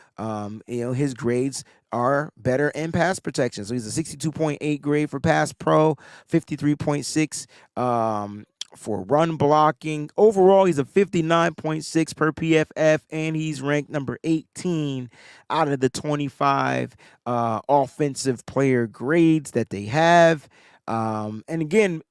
S1: his grades are better in pass protection. So he's a 62.8 grade for pass pro, 53.6 for run blocking. Overall, he's a 59.6 per PFF, and he's ranked number 18 out of the 25 offensive player grades that they have. And again,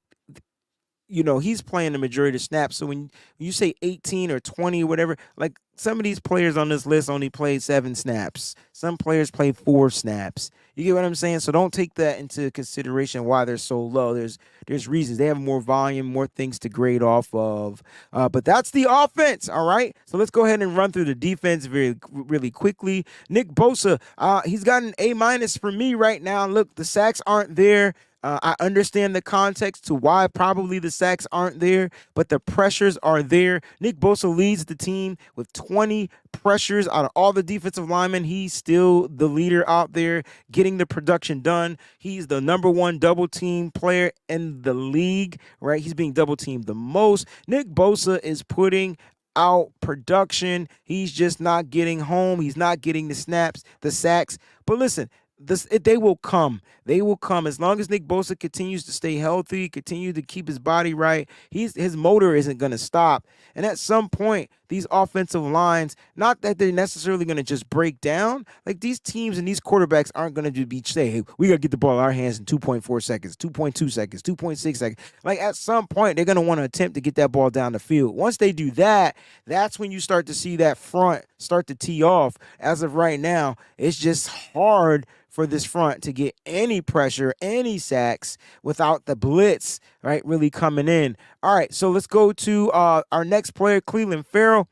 S1: he's playing the majority of snaps. So when you say 18 or 20 or whatever, like some of these players on this list only played 7 snaps. Some players play 4 snaps. You get what I'm saying? So don't take that into consideration why they're so low. There's reasons. They have more volume, more things to grade off of. But that's the offense, all right? So let's go ahead and run through the defense really quickly. Nick Bosa, he's got an A- for me right now. Look, the sacks aren't there. I understand the context to why probably the sacks aren't there, but the pressures are there. Nick Bosa leads the team with 20 pressures out of all the defensive linemen. He's still the leader out there getting the production done. He's the number 1 double team player in the league, right? He's being double teamed the most. Nick Bosa is putting out production. He's just not getting home. He's not getting the snaps, the sacks. But listen, they will come. They will come as long as Nick Bosa continues to stay healthy, continue to keep his body right. His motor isn't going to stop. And at some point, these offensive lines, not that they're necessarily going to just break down. Like these teams and these quarterbacks aren't going to be say, hey, we got to get the ball in our hands in 2.4 seconds, 2.2 seconds, 2.6 seconds. Like at some point, they're going to want to attempt to get that ball down the field. Once they do that, that's when you start to see that front start to tee off. As of right now, it's just hard for this front to get any pressure, any sacks without the blitz, right, really coming in. All right, so let's go to our next player, Clelin Ferrell.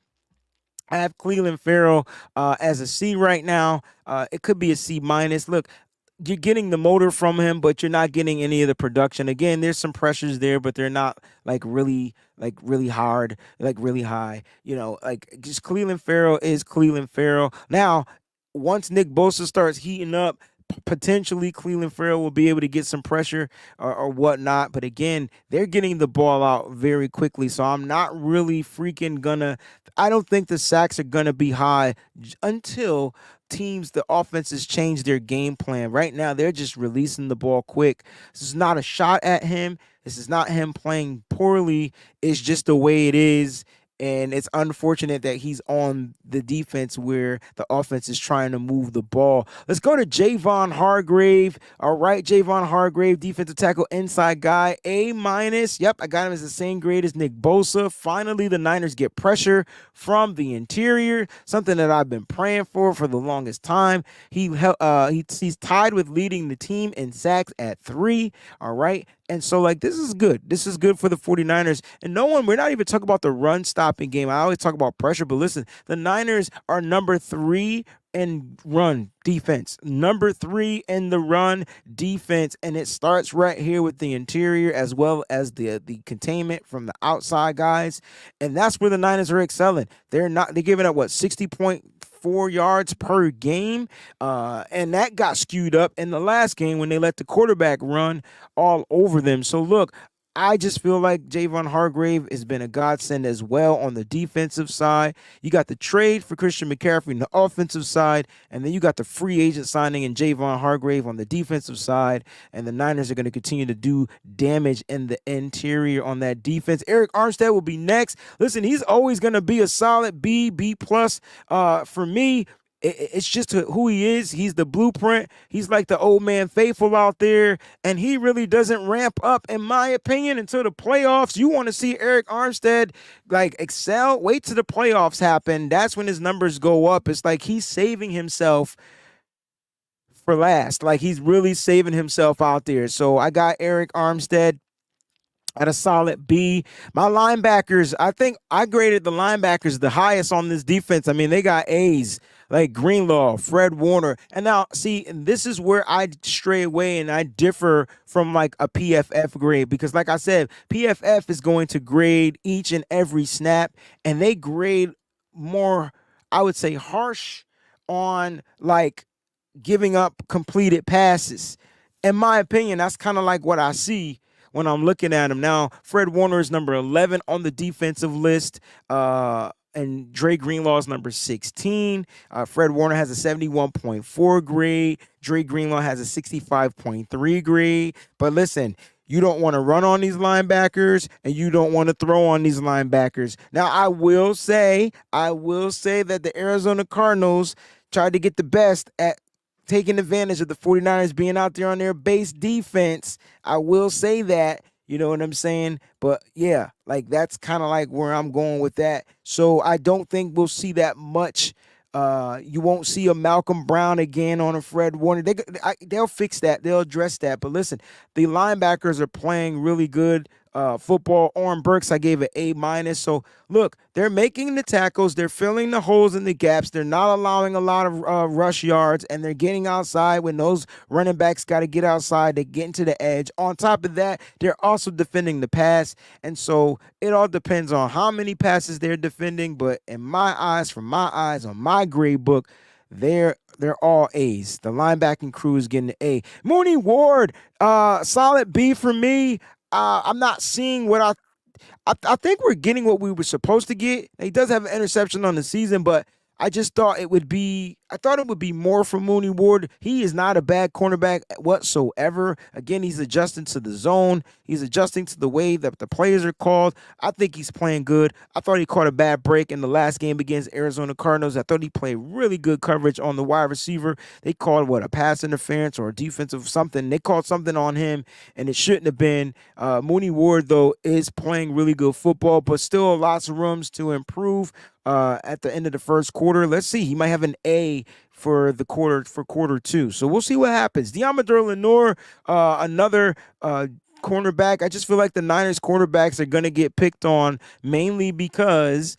S1: I have Clelin Ferrell as a C right now. It could be a C minus. Look, you're getting the motor from him, but you're not getting any of the production. Again, there's some pressures there, but they're not really hard, really high. Just Clelin Ferrell is Clelin Ferrell. Now, once Nick Bosa starts heating up, potentially Clelin Ferrell will be able to get some pressure or whatnot. But again, they're getting the ball out very quickly. So I'm not really I don't think the sacks are gonna be high until the offenses change their game plan. Right now, they're just releasing the ball quick. This is not a shot at him. This is not him playing poorly. It's just the way it is. And it's unfortunate that he's on the defense where the offense is trying to move the ball. Let's go to Javon Hargrave. All right, Javon Hargrave, defensive tackle, inside guy, A-. Yep, I got him as the same grade as Nick Bosa. Finally, the Niners get pressure from the interior, something that I've been praying for the longest time. He's tied with leading the team in sacks at 3. All right. And so, this is good. This is good for the 49ers. And we're not even talking about the run-stopping game. I always talk about pressure, but listen, the Niners are number 3 in run defense. Number 3 in the run defense. And it starts right here with the interior as well as the containment from the outside guys. And that's where the Niners are excelling. They're giving up, 60.4 yards per game. And that got skewed up in the last game when they let the quarterback run all over them. So look, I just feel like Javon Hargrave has been a godsend as well on the defensive side. You got the trade for Christian McCaffrey on the offensive side, and then you got the free agent signing in Javon Hargrave on the defensive side, and the Niners are going to continue to do damage in the interior on that defense. Eric Armstead will be next. Listen, he's always going to be a solid B+. For me, it's just who he is. He's the blueprint. He's like the old man faithful out there, and he really doesn't ramp up, in my opinion, until the playoffs. You want to see Eric Armstead excel? Wait till the playoffs happen. That's when his numbers go up. It's like he's saving himself for last. Like he's really saving himself out there. So I got Eric Armstead at a solid B. My linebackers, I think I graded the linebackers the highest on this defense. I mean, they got A's like Greenlaw, Fred Warner. And now, see, this is where I stray away and I differ from a PFF grade because, like I said, PFF is going to grade each and every snap, and they grade more, I would say, harsh on giving up completed passes. In my opinion, that's kind of what I see when I'm looking at him. Now, Fred Warner is number 11 on the defensive list, and Dre Greenlaw is number 16. Fred Warner has a 71.4 grade. Dre Greenlaw has a 65.3 grade. But listen, You don't want to run on these linebackers, and you don't want to throw on these linebackers. Now, I will say that the Arizona Cardinals tried to get the best at taking advantage of the 49ers being out there on their base defense. I will say that. You know what I'm saying? But yeah, like that's kind of like where I'm going with that. So I don't think we'll see that much. You won't see a Malcolm Brown again on a Fred Warner. They'll fix that. They'll address that. But listen, the linebackers are playing really good football. Oren Burks, I gave it A-. So look, they're making the tackles. They're filling the holes in the gaps. They're not allowing a lot of rush yards, and they're getting outside when those running backs got to get outside. They get into the edge. On top of that, they're also defending the pass. And so it all depends on how many passes they're defending. But in my eyes, from my eyes, on my grade book, they're all A's. The linebacking crew is getting an A. Mooney Ward, solid B for me. I'm not seeing what I think we're getting what we were supposed to get. He does have an interception on the season, but I just thought it would be more from Mooney Ward. He is not a bad cornerback whatsoever. Again, he's adjusting to the zone. He's adjusting to the way that the plays are called. I think he's playing good. I thought he caught a bad break in the last game against Arizona Cardinals. I thought he played really good coverage on the wide receiver. They called a pass interference or a defensive something. They called something on him, and it shouldn't have been. Mooney Ward, though, is playing really good football, but still lots of rooms to improve. At the end of the first quarter, let's see. He might have an A for quarter two. So we'll see what happens. Deommodore Lenoir, another cornerback. I just feel like the Niners cornerbacks are gonna get picked on mainly because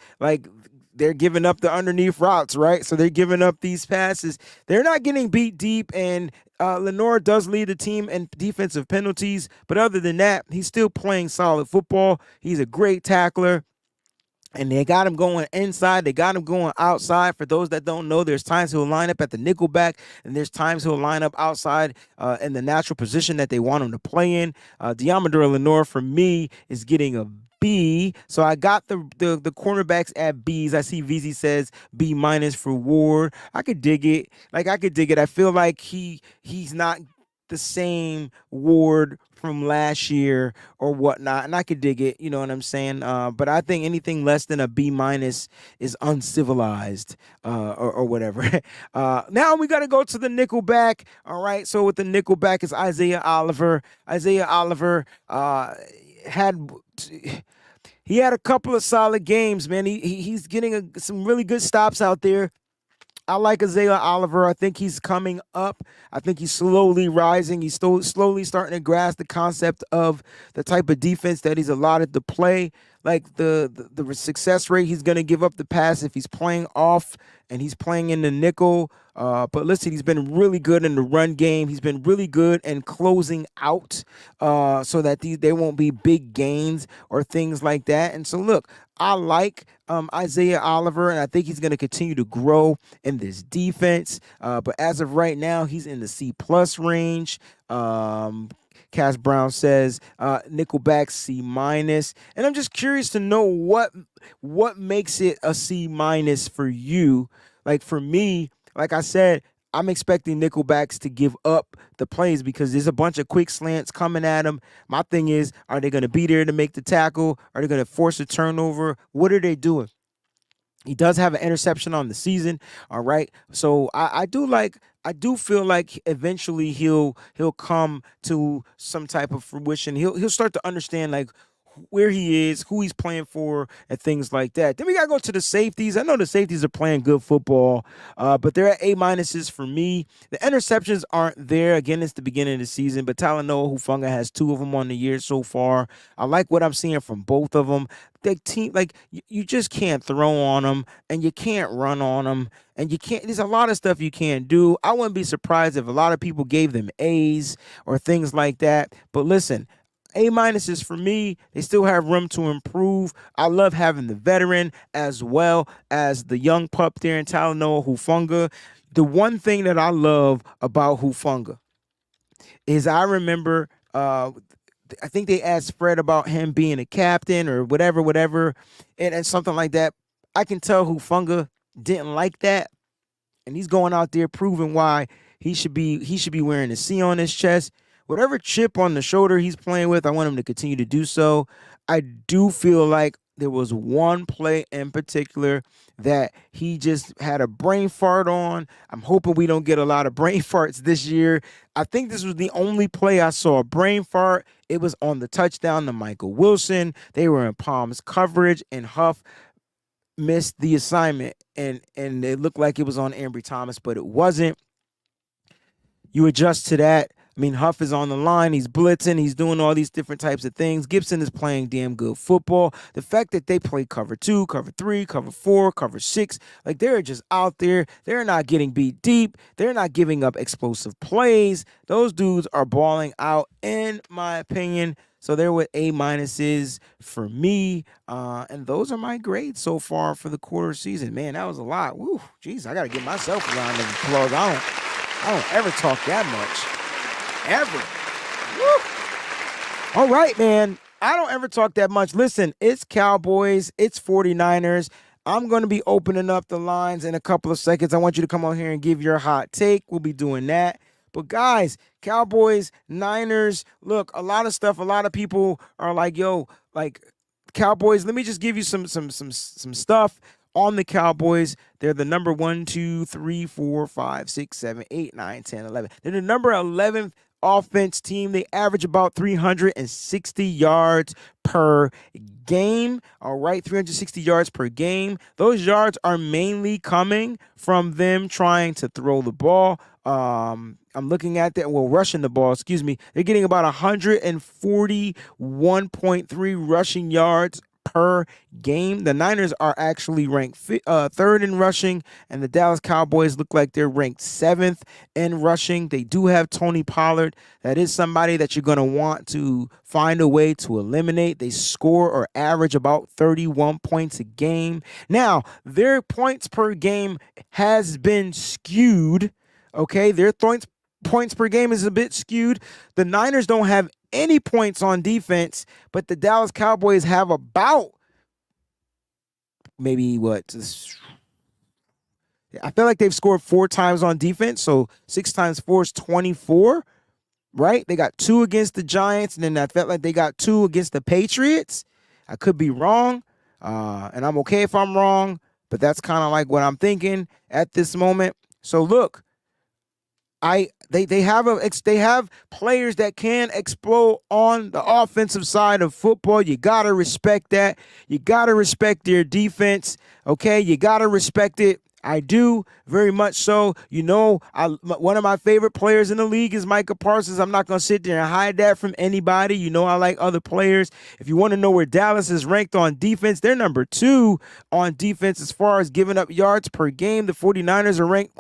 S1: they're giving up the underneath routes, right? So they're giving up these passes. They're not getting beat deep, and Lenoir does lead the team in defensive penalties. But other than that, he's still playing solid football. He's a great tackler. And they got him going inside. They got him going outside. For those that don't know, there's times he'll line up at the nickelback, and there's times he'll line up outside in the natural position that they want him to play in. Deommodore Lenoir, for me, is getting a B. So I got the cornerbacks at B's. I see VZ says B- for Ward. I could dig it. I feel like he's not the same Ward from last year or whatnot, and I could dig it, you know what I'm saying? But I think anything less than a B- is uncivilized, or whatever. Now we got to go to the nickelback. All right, so with the nickelback is Isaiah Oliver. Isaiah Oliver had a couple of solid games, man. He's getting some really good stops out there. I like Isaiah Oliver. I think he's coming up. I think he's slowly rising. He's slowly starting to grasp the concept of the type of defense that he's allotted to play. Like the success rate he's going to give up the pass if he's playing off and he's playing in the nickel. But listen, he's been really good in the run game. He's been really good in closing out so that they won't be big gains or things like that. And so, look, I like Isaiah Oliver, and I think he's going to continue to grow in this defense. But as of right now, he's in the C+ range. Cass Brown says Nickelback C-. And I'm just curious to know what makes it a C- for you. Like for me, like I said, I'm expecting Nickelbacks to give up the plays because there's a bunch of quick slants coming at them. My thing is, are they going to be there to make the tackle? Are they going to force a turnover? What are they doing? He does have an interception on the season, all right. So I do feel like eventually he'll come to some type of fruition. He'll start to understand like where he is, who he's playing for, and things like that. Then we gotta go to the safeties. I know the safeties are playing good football, but they're at A- for me. The interceptions aren't there. Again, it's the beginning of the season, but Talanoa Hufanga has 2 of them on the year so far. I like what I'm seeing from both of them. The team, like you just can't throw on them, and you can't run on them, and you can't. There's a lot of stuff you can't do. I wouldn't be surprised if a lot of people gave them A's or things like that. But listen. A- is for me. They still have room to improve. I love having the veteran as well as the young pup there in Talanoa Hufanga. The one thing that I love about Hufanga is I remember I think they asked Fred about him being a captain or whatever, and something like that. I can tell Hufanga didn't like that, and he's going out there proving why he should be wearing a C on his chest. whatever chip on the shoulder he's playing with, I want him to continue to do so. I do feel like there was one play in particular that he just had a brain fart on. I'm hoping we don't get a lot of brain farts this year. I think this was the only play I saw a brain fart. It was on the touchdown to Michael Wilson. They were in Palms coverage, and Huff missed the assignment, and it looked like it was on Ambry Thomas, but it wasn't. You adjust to that. I mean, Huff is on the line. He's blitzing. He's doing all these different types of things. Gibson is playing damn good football. The fact that they play cover 2, cover 3, cover 4, cover 6, like they're just out there. They're not getting beat deep. They're not giving up explosive plays. Those dudes are balling out, in my opinion. So they're with A- for me. And those are my grades so far for the quarter season. Man, that was a lot. Woo, geez, I got to give myself a round of applause. I don't ever talk that much. Ever. Woo. All right, man. I don't ever talk that much. Listen, it's Cowboys. It's 49ers. I'm going to be opening up the lines in a couple of seconds. I want you to come on here and give your hot take. We'll be doing that. But guys, Cowboys, Niners, look, a lot of stuff. A lot of people are like, yo, like Cowboys. Let me just give you some stuff on the Cowboys. They're the number 1, 2, 3, 4, 5, 6, 7, 8, 9, 10, 11. They're the number 11th offense team. They average about 360 yards per game. All right, 360 yards per game. Those yards are mainly coming from them trying to throw the ball. I'm looking at that. Well, rushing the ball, excuse me. They're getting about 141.3 rushing yards per game. The Niners are actually ranked 3rd in rushing, and the Dallas Cowboys look like they're ranked 7th in rushing. They do have Tony Pollard. That is somebody that you're going to want to find a way to eliminate. They score or average about 31 points a game. Now, their points per game has been skewed. Okay, their points per game is a bit skewed. The Niners don't have any points on defense, but the Dallas Cowboys have about maybe I feel like they've scored 4 times on defense, so 6 times 4 is 24, right? They got 2 against the Giants, and then I felt like they got 2 against the Patriots. I could be wrong, and I'm okay if I'm wrong, but that's kind of like what I'm thinking at this moment. So look, they have players that can explode on the offensive side of football. You gotta respect that. You gotta respect their defense. Okay, you gotta respect it. I do, very much so. You know, one of my favorite players in the league is Micah Parsons. I'm not gonna sit there and hide that from anybody. You know, I like other players. If you want to know where Dallas is ranked on defense, they're number 2 on defense as far as giving up yards per game. The 49ers are ranked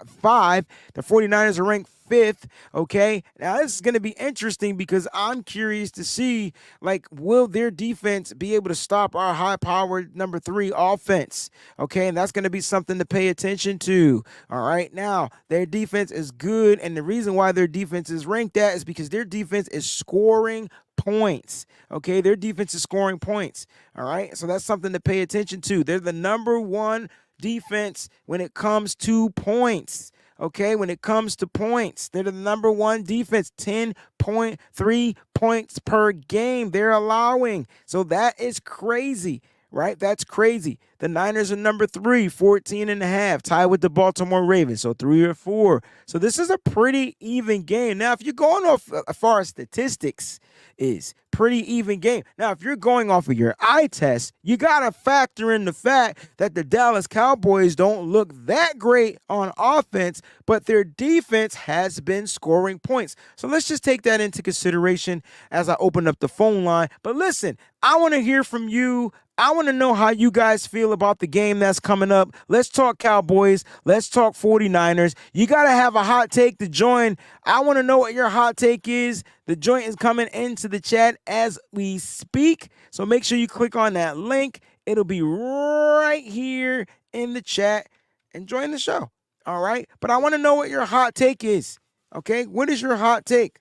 S1: 5. The 49ers are ranked 5th. Okay, now this is going to be interesting because I'm curious to see, like, will their defense be able to stop our high-powered number 3 offense? Okay, and that's going to be something to pay attention to. All right, now their defense is good, and the reason why their defense is ranked that is because their defense is scoring points. Okay, their defense is scoring points. All right, so that's something to pay attention to. They're the number 1 defense when it comes to points. Okay, when it comes to points, they're the number 1 defense, 10.3 points per game they're allowing. So that is crazy, right? That's crazy. The Niners are number 3, 14.5, tied with the Baltimore Ravens, so 3 or 4. So this is a pretty even game. Now, if you're going off as far as statistics is, pretty even game. Now, if you're going off of your eye test, you got to factor in the fact that the Dallas Cowboys don't look that great on offense, but their defense has been scoring points. So let's just take that into consideration as I open up the phone line. But listen, I want to hear from you. I want to know how you guys feel about the game that's coming up. Let's talk Cowboys. Let's talk 49ers. You got to have a hot take to join. I want to know what your hot take is. The joint is coming into the chat as we speak. So make sure you click on that link. It'll be right here in the chat and join the show. All right. But I want to know what your hot take is. Okay. What is your hot take?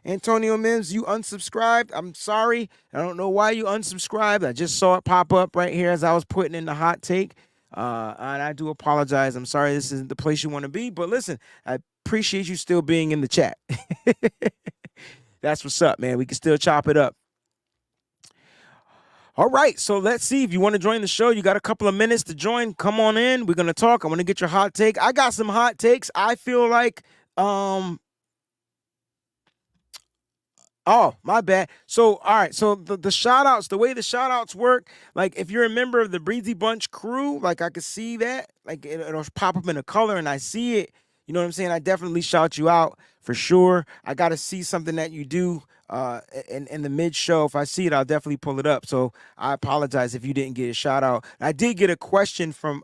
S1: Antonio Mims, you unsubscribed. I'm sorry. I don't know why you unsubscribed. I just saw it pop up right here as I was putting in the hot take. And I do apologize. I'm sorry this isn't the place you want to be. But listen, I appreciate you still being in the chat. That's what's up, man. We can still chop it up. All right, so let's see. If you want to join the show, you got a couple of minutes to join. Come on in. We're going to talk. I'm going to get your hot take. I got some hot takes. I feel like, oh, my bad. So, all right. So the shout outs, the way the shout outs work, like if you're a member of the Breezy Bunch crew, like I could see that, like it'll pop up in a color and I see it. You know what I'm saying? I definitely shout you out for sure. I got to see something that you do in the mid show. If I see it, I'll definitely pull it up. So I apologize if you didn't get a shout out. I did get a question from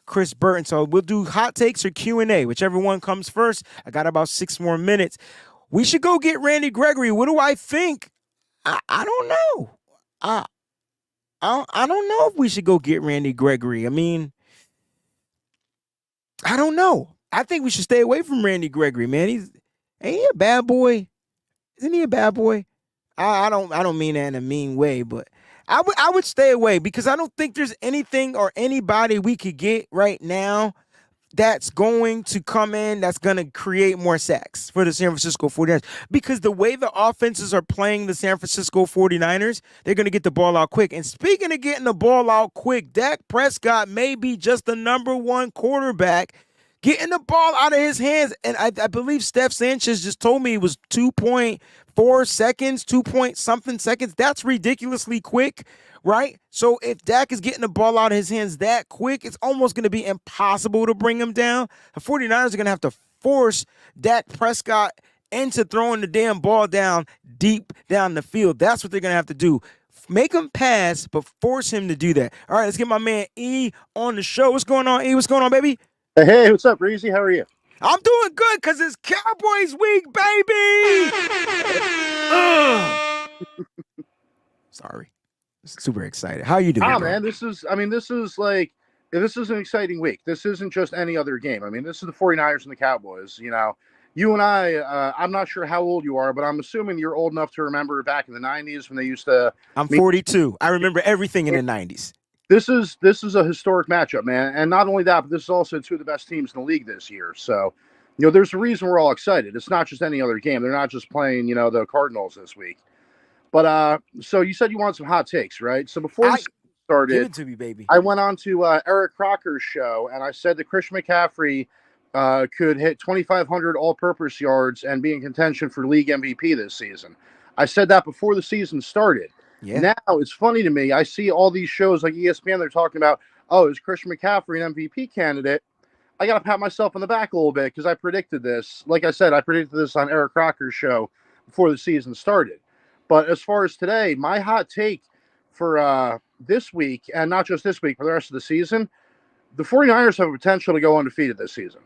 S1: Chris Burton. So we'll do hot takes or Q&A, whichever one comes first. I got about 6 more minutes. We should go get Randy Gregory. What do I think? I don't know. I don't know if we should go get Randy Gregory. I mean, I don't know. I think we should stay away from Randy Gregory, man. Ain't he a bad boy? Isn't he a bad boy? I don't mean that in a mean way, but I would stay away because I don't think there's anything or anybody we could get right now that's going to come in that's going to create more sacks for the San Francisco 49ers. Because the way the offenses are playing the San Francisco 49ers, they're going to get the ball out quick. And speaking of getting the ball out quick, Dak Prescott may be just the number one quarterback getting the ball out of his hands. And I believe Steph Sanchez just told me it was 2.4 seconds, 2 point something seconds. That's ridiculously quick, right? So if Dak is getting the ball out of his hands that quick, it's almost going to be impossible to bring him down. The 49ers are going to have to force Dak Prescott into throwing the damn ball down deep down the field. That's what they're going to have to do. Make him pass, but force him to do that. All right, let's get my man E on the show. What's going on, E? What's going on, baby?
S3: Hey, what's up, Breezie? How are you?
S1: I'm doing good because it's Cowboys week, baby. Sorry. Super excited. How you doing, bro?
S3: Man, this is an exciting week. This isn't just any other game. I mean, this is the 49ers and the Cowboys. You know, you and I'm not sure how old you are, but I'm assuming you're old enough to remember back in the 90s when they used to.
S1: I'm 42. I remember everything in the 90s.
S3: This is a historic matchup, man. And not only that, but this is also two of the best teams in the league this year. So, you know, there's a reason we're all excited. It's not just any other game. They're not just playing, you know, the Cardinals this week. But so you said you want some hot takes, right? So before we started,
S1: give it to me, baby.
S3: I went on to Eric Crocker's show, and I said that Christian McCaffrey could hit 2,500 all-purpose yards and be in contention for league MVP this season. I said that before the season started. Yeah. Now, it's funny to me. I see all these shows like ESPN, they're talking about, oh, is Christian McCaffrey an MVP candidate? I got to pat myself on the back a little bit because I predicted this. Like I said, I predicted this on Eric Crocker's show before the season started. But as far as today, my hot take for this week, and not just this week, for the rest of the season, the 49ers have a potential to go undefeated this season.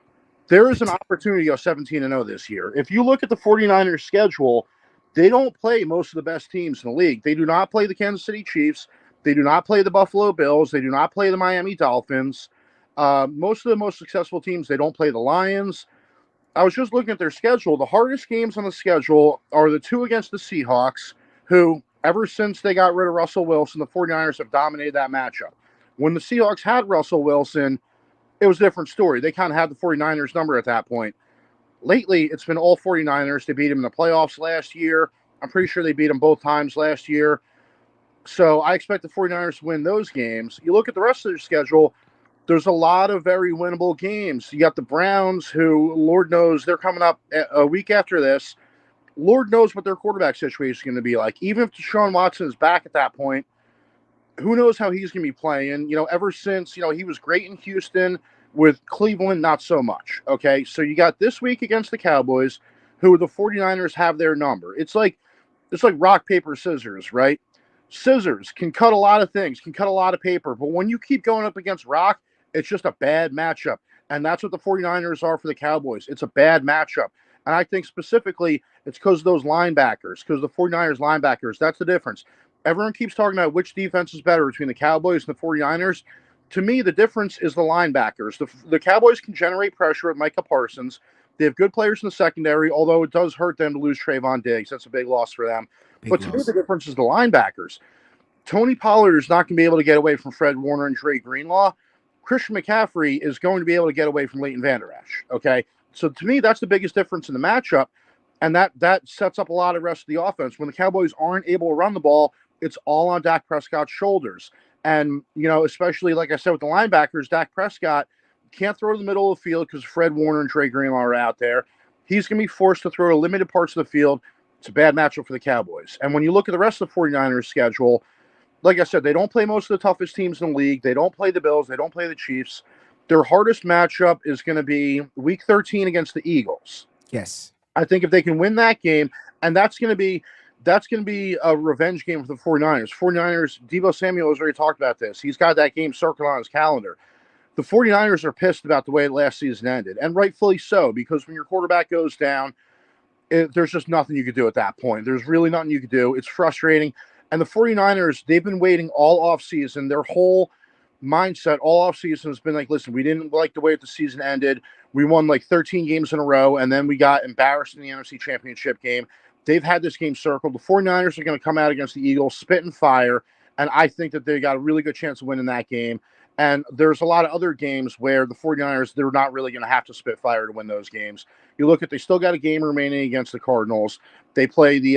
S3: There is an opportunity to go 17-0 this year. If you look at the 49ers schedule, they don't play most of the best teams in the league. They do not play the Kansas City Chiefs. They do not play the Buffalo Bills. They do not play the Miami Dolphins. Most of the most successful teams, they don't play the Lions. I was just looking at their schedule. The hardest games on the schedule are the two against the Seahawks, who, ever since they got rid of Russell Wilson, the 49ers have dominated that matchup. When the Seahawks had Russell Wilson, it was a different story. They kind of had the 49ers number at that point. Lately, it's been all 49ers. They beat them in the playoffs last year. I'm pretty sure they beat them both times last year. So I expect the 49ers to win those games. You look at the rest of their schedule, there's a lot of very winnable games. You got the Browns, who, Lord knows, they're coming up a week after this. Lord knows what their quarterback situation is going to be like. Even if Deshaun Watson is back at that point, who knows how he's going to be playing. You know, ever since, you know, he was great in Houston. With Cleveland, not so much. Okay, so you got this week against the Cowboys, who the 49ers have their number. It's like rock, paper, scissors, right? Scissors can cut a lot of things, can cut a lot of paper, but when you keep going up against rock, it's just a bad matchup. And that's what the 49ers are for the Cowboys. It's a bad matchup. And I think specifically it's because of those linebackers, because the 49ers linebackers, that's the difference. Everyone keeps talking about which defense is better between the Cowboys and the 49ers. To me, the difference is the linebackers. The Cowboys can generate pressure with Micah Parsons. They have good players in the secondary, although it does hurt them to lose Trayvon Diggs. That's a big loss for them. But to me, the difference is the linebackers. Tony Pollard is not going to be able to get away from Fred Warner and Dre Greenlaw. Christian McCaffrey is going to be able to get away from Leighton Vander Esch, okay? So to me, that's the biggest difference in the matchup. And that sets up a lot of the rest of the offense. When the Cowboys aren't able to run the ball, it's all on Dak Prescott's shoulders. And, especially like I said with the linebackers, Dak Prescott can't throw to the middle of the field because Fred Warner and Trey Greenlaw are out there. He's going to be forced to throw to limited parts of the field. It's a bad matchup for the Cowboys. And when you look at the rest of the 49ers schedule, like I said, they don't play most of the toughest teams in the league. They don't play the Bills. They don't play the Chiefs. Their hardest matchup is going to be Week 13 against the Eagles.
S1: Yes.
S3: I think if they can win that game, and that's going to be a revenge game for the 49ers. 49ers, Deebo Samuel has already talked about this. He's got that game circled on his calendar. The 49ers are pissed about the way last season ended, and rightfully so, because when your quarterback goes down, there's just nothing you could do at that point. There's really nothing you could do. It's frustrating. And the 49ers, they've been waiting all offseason. Their whole mindset all offseason has been like, listen, we didn't like the way the season ended. We won like 13 games in a row, and then we got embarrassed in the NFC Championship game. They've had this game circled. The 49ers are going to come out against the Eagles, spit and fire, and I think that they got a really good chance of winning that game. And there's a lot of other games where the 49ers, they're not really going to have to spit fire to win those games. You look at, they still got a game remaining against the Cardinals. They play the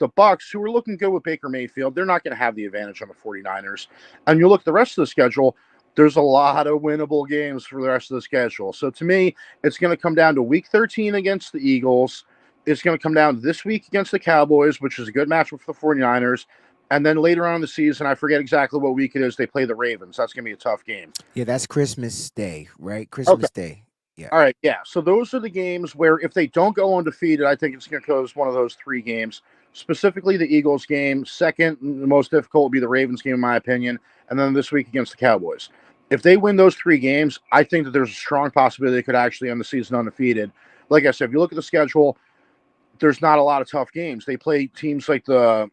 S3: Bucs, who are looking good with Baker Mayfield. They're not going to have the advantage on the 49ers. And you look at the rest of the schedule, there's a lot of winnable games for the rest of the schedule. So to me, it's going to come down to Week 13 against the Eagles. It's going to come down to this week against the Cowboys, which is a good matchup for the 49ers. And then later on in the season, I forget exactly what week it is, they play the Ravens. That's going to be a tough game.
S1: Yeah, that's Christmas Day, right? Christmas Day. Yeah.
S3: All right, yeah. So those are the games where if they don't go undefeated, I think it's going to close one of those three games. Specifically the Eagles game. Second, the most difficult would be the Ravens game, in my opinion. And then this week against the Cowboys. If they win those three games, I think that there's a strong possibility they could actually end the season undefeated. Like I said, if you look at the schedule, there's not a lot of tough games. They play teams like the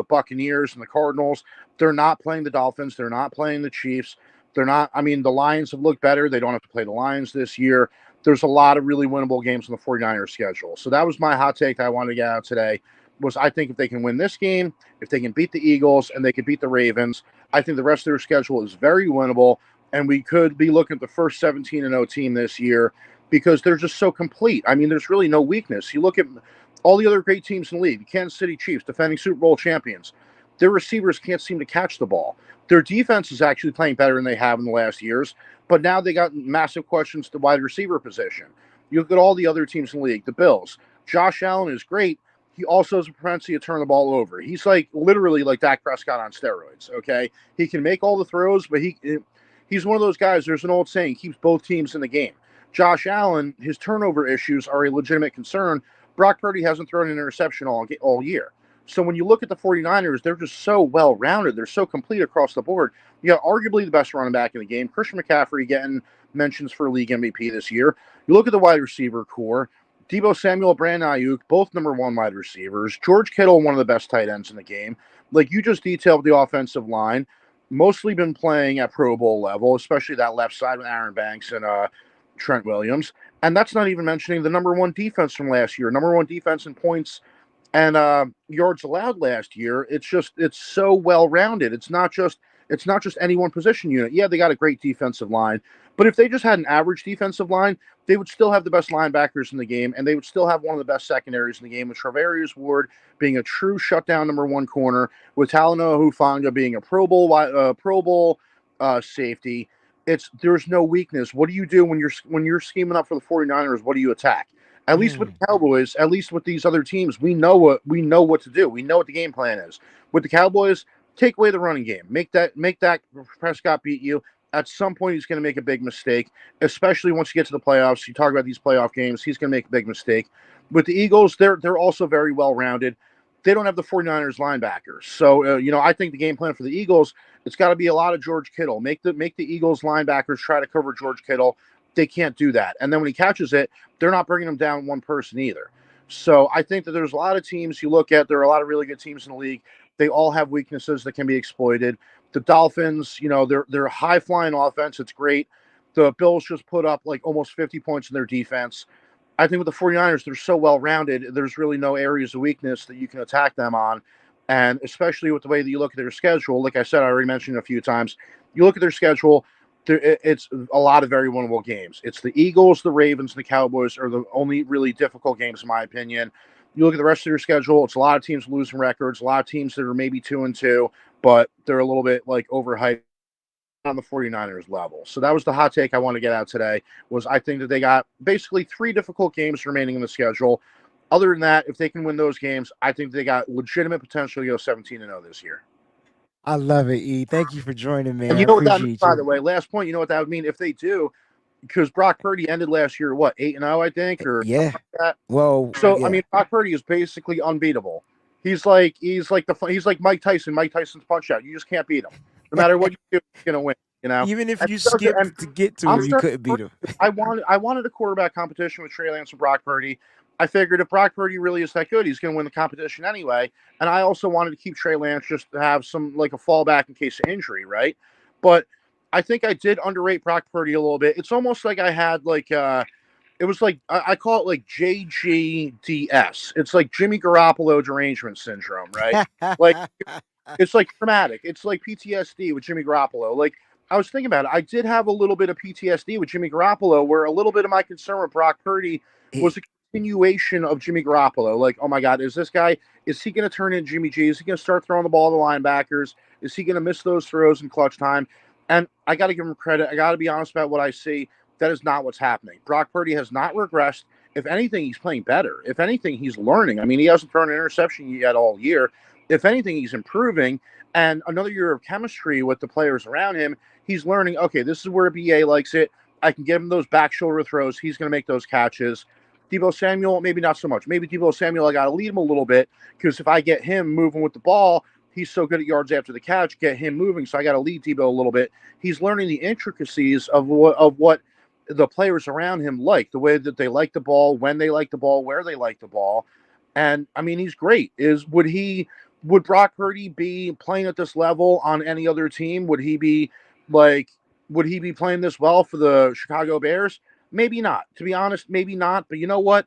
S3: Buccaneers and the Cardinals. They're not playing the Dolphins. They're not playing the Chiefs. They're not, the Lions have looked better. They don't have to play the Lions this year. There's a lot of really winnable games on the 49ers schedule. So that was my hot take that I wanted to get out today, was I think if they can win this game, if they can beat the Eagles and they can beat the Ravens, I think the rest of their schedule is very winnable. And we could be looking at the first 17-0 team this year because they're just so complete. There's really no weakness. You look at all the other great teams in the league, Kansas City Chiefs, defending Super Bowl champions. Their receivers can't seem to catch the ball. Their defense is actually playing better than they have in the last years, but now they got massive questions to wide receiver position. You look at all the other teams in the league, the Bills. Josh Allen is great. He also has a propensity to turn the ball over. He's literally like Dak Prescott on steroids, okay? He can make all the throws, but he's one of those guys, there's an old saying, keeps both teams in the game. Josh Allen, his turnover issues are a legitimate concern. Brock Purdy hasn't thrown an interception all year. So when you look at the 49ers, they're just so well-rounded. They're so complete across the board. You got arguably the best running back in the game. Christian McCaffrey getting mentions for league MVP this year. You look at the wide receiver core. Deebo Samuel, Brandon Ayuk, both number one wide receivers. George Kittle, one of the best tight ends in the game. Like you just detailed the offensive line, mostly been playing at Pro Bowl level, especially that left side with Aaron Banks and Trent Williams. And that's not even mentioning the number one defense from last year, number one defense in points and yards allowed last year. It's so well-rounded. It's not just any one position unit. Yeah, they got a great defensive line, but if they just had an average defensive line, they would still have the best linebackers in the game, and they would still have one of the best secondaries in the game, with Travarius Ward being a true shutdown number one corner, with Talanoa Hufanga being a Pro Bowl safety. There's no weakness. What do you do when you're scheming up for the 49ers? What do you attack? At least with the Cowboys, at least with these other teams, we know what to do. We know what the game plan is. With the Cowboys, take away the running game. Make that Prescott beat you. At some point, he's going to make a big mistake, especially once you get to the playoffs. You talk about these playoff games, he's going to make a big mistake. With the Eagles, they're also very well-rounded. They don't have the 49ers linebackers. So, I think the game plan for the Eagles, it's got to be a lot of George Kittle. Make the Eagles linebackers try to cover George Kittle. They can't do that. And then when he catches it, they're not bringing him down one person either. So I think that there's a lot of teams you look at. There are a lot of really good teams in the league. They all have weaknesses that can be exploited. The Dolphins, they're a high-flying offense. It's great. The Bills just put up like almost 50 points in their defense. I think with the 49ers, they're so well-rounded, there's really no areas of weakness that you can attack them on. And especially with the way that you look at their schedule, like I said, I already mentioned a few times, you look at their schedule, it's a lot of very winnable games. It's the Eagles, the Ravens, the Cowboys are the only really difficult games, in my opinion. You look at the rest of your schedule, it's a lot of teams losing records, a lot of teams that are maybe 2-2, but they're a little bit like overhyped on the 49ers level. So that was the hot take I want to get out today, was I think that they got basically 3 difficult games remaining in the schedule. Other than that, if they can win those games, I think they got legitimate potential to go 17-0 this year.
S1: I love it, E. Thank you for joining, man.
S3: And
S1: I
S3: you know what that means,
S1: appreciate
S3: by
S1: you.
S3: the way? Last point, you know what that would mean if they do, because Brock Purdy ended last year, what, 8-0, I think, or
S1: Yeah.
S3: something like that.
S1: Well,
S3: So
S1: yeah.
S3: I mean, Brock Purdy is basically unbeatable. He's like Mike Tyson. Mike Tyson's punch out. You just can't beat him. No matter what you do, he's gonna win. You know.
S1: Even if
S3: And
S1: you
S3: he does it, and
S1: skipped to get to
S3: I'm
S1: him, you
S3: starting
S1: couldn't beat him.
S3: I wanted a quarterback competition with Trey Lance and Brock Purdy. I figured if Brock Purdy really is that good, he's going to win the competition anyway. And I also wanted to keep Trey Lance just to have some like a fallback in case of injury, right? But I think I did underrate Brock Purdy a little bit. It's almost like I had like it was like I call it like JGDS. It's like Jimmy Garoppolo derangement syndrome, right? Like it's like traumatic. It's like PTSD with Jimmy Garoppolo. Like I was thinking about it. I did have a little bit of PTSD with Jimmy Garoppolo, where a little bit of my concern with Brock Purdy was a continuation of Jimmy Garoppolo. Like, oh my God, is he going to turn into Jimmy G? Is he going to start throwing the ball to the linebackers? Is he going to miss those throws in clutch time? And I got to give him credit. I got to be honest about what I see. That is not what's happening. Brock Purdy has not regressed. If anything, he's playing better. If anything, he's learning. I mean, he hasn't thrown an interception yet all year. If anything, he's improving. And another year of chemistry with the players around him, he's learning, okay, this is where BA likes it. I can give him those back shoulder throws. He's going to make those catches. Deebo Samuel, maybe not so much. Maybe Deebo Samuel, I got to lead him a little bit, because if I get him moving with the ball, he's so good at yards after the catch, get him moving, so I got to lead Deebo a little bit. He's learning the intricacies of what the players around him like, the way that they like the ball, when they like the ball, where they like the ball. And, I mean, he's great. Would Brock Purdy be playing at this level on any other team? Would he be playing this well for the Chicago Bears? Maybe not. To be honest, maybe not. But you know what?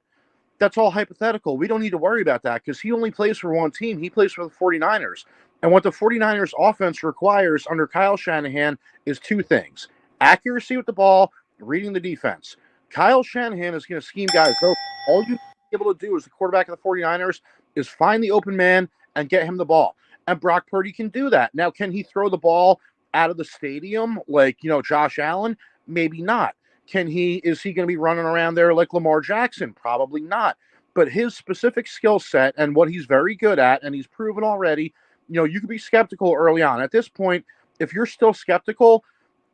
S3: That's all hypothetical. We don't need to worry about that, because he only plays for one team. He plays for the 49ers. And what the 49ers offense requires under Kyle Shanahan is 2 things: accuracy with the ball, reading the defense. Kyle Shanahan is going to scheme guys open. All you be able to do as the quarterback of the 49ers is find the open man and get him the ball. And Brock Purdy can do that. Now, can he throw the ball out of the stadium like, Josh Allen? Maybe not. Is he going to be running around there like Lamar Jackson? Probably not. But his specific skill set and what he's very good at, and he's proven already, you could be skeptical early on. At this point, if you're still skeptical,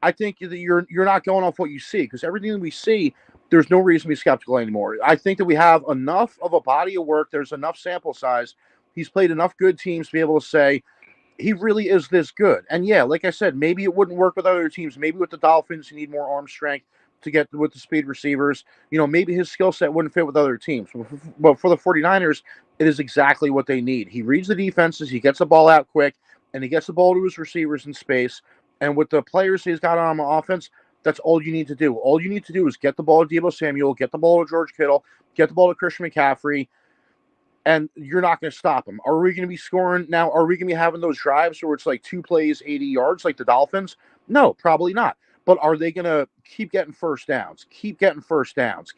S3: I think that you're not going off what you see, because everything that we see, there's no reason to be skeptical anymore. I think that we have enough of a body of work. There's enough sample size. He's played enough good teams to be able to say he really is this good. And yeah, like I said, maybe it wouldn't work with other teams. Maybe with the Dolphins, you need more arm strength to get with the speed receivers. Maybe his skill set wouldn't fit with other teams. But for the 49ers, it is exactly what they need. He reads the defenses, he gets the ball out quick, and he gets the ball to his receivers in space. And with the players he's got on offense, that's all you need to do. All you need to do is get the ball to Deebo Samuel, get the ball to George Kittle, get the ball to Christian McCaffrey, and you're not going to stop them. Are we going to be scoring now? Are we going to be having those drives where it's like 2 plays, 80 yards like the Dolphins? No, probably not. But are they going to keep getting first downs, keep getting first downs?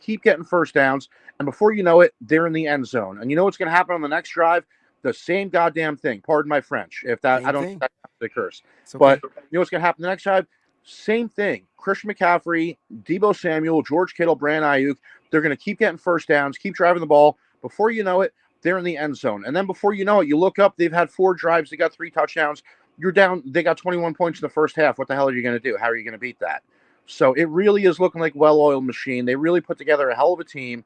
S3: And before you know it, they're in the end zone. And you know what's going to happen on the next drive? The same goddamn thing. Pardon my French. If that,
S1: Same
S3: I don't
S1: thing.
S3: think that's the curse.
S1: It's okay.
S3: But you know what's going to happen the next drive? Same thing. Christian McCaffrey, Deebo Samuel, George Kittle, Brandon Ayuk. They're going to keep getting first downs, keep driving the ball. Before you know it, they're in the end zone. And then before you know it, you look up, they've had 4 drives, they got 3 touchdowns. You're down, they got 21 points in the first half. What the hell are you going to do? How are you going to beat that? So it really is looking like a well-oiled machine. They really put together a hell of a team.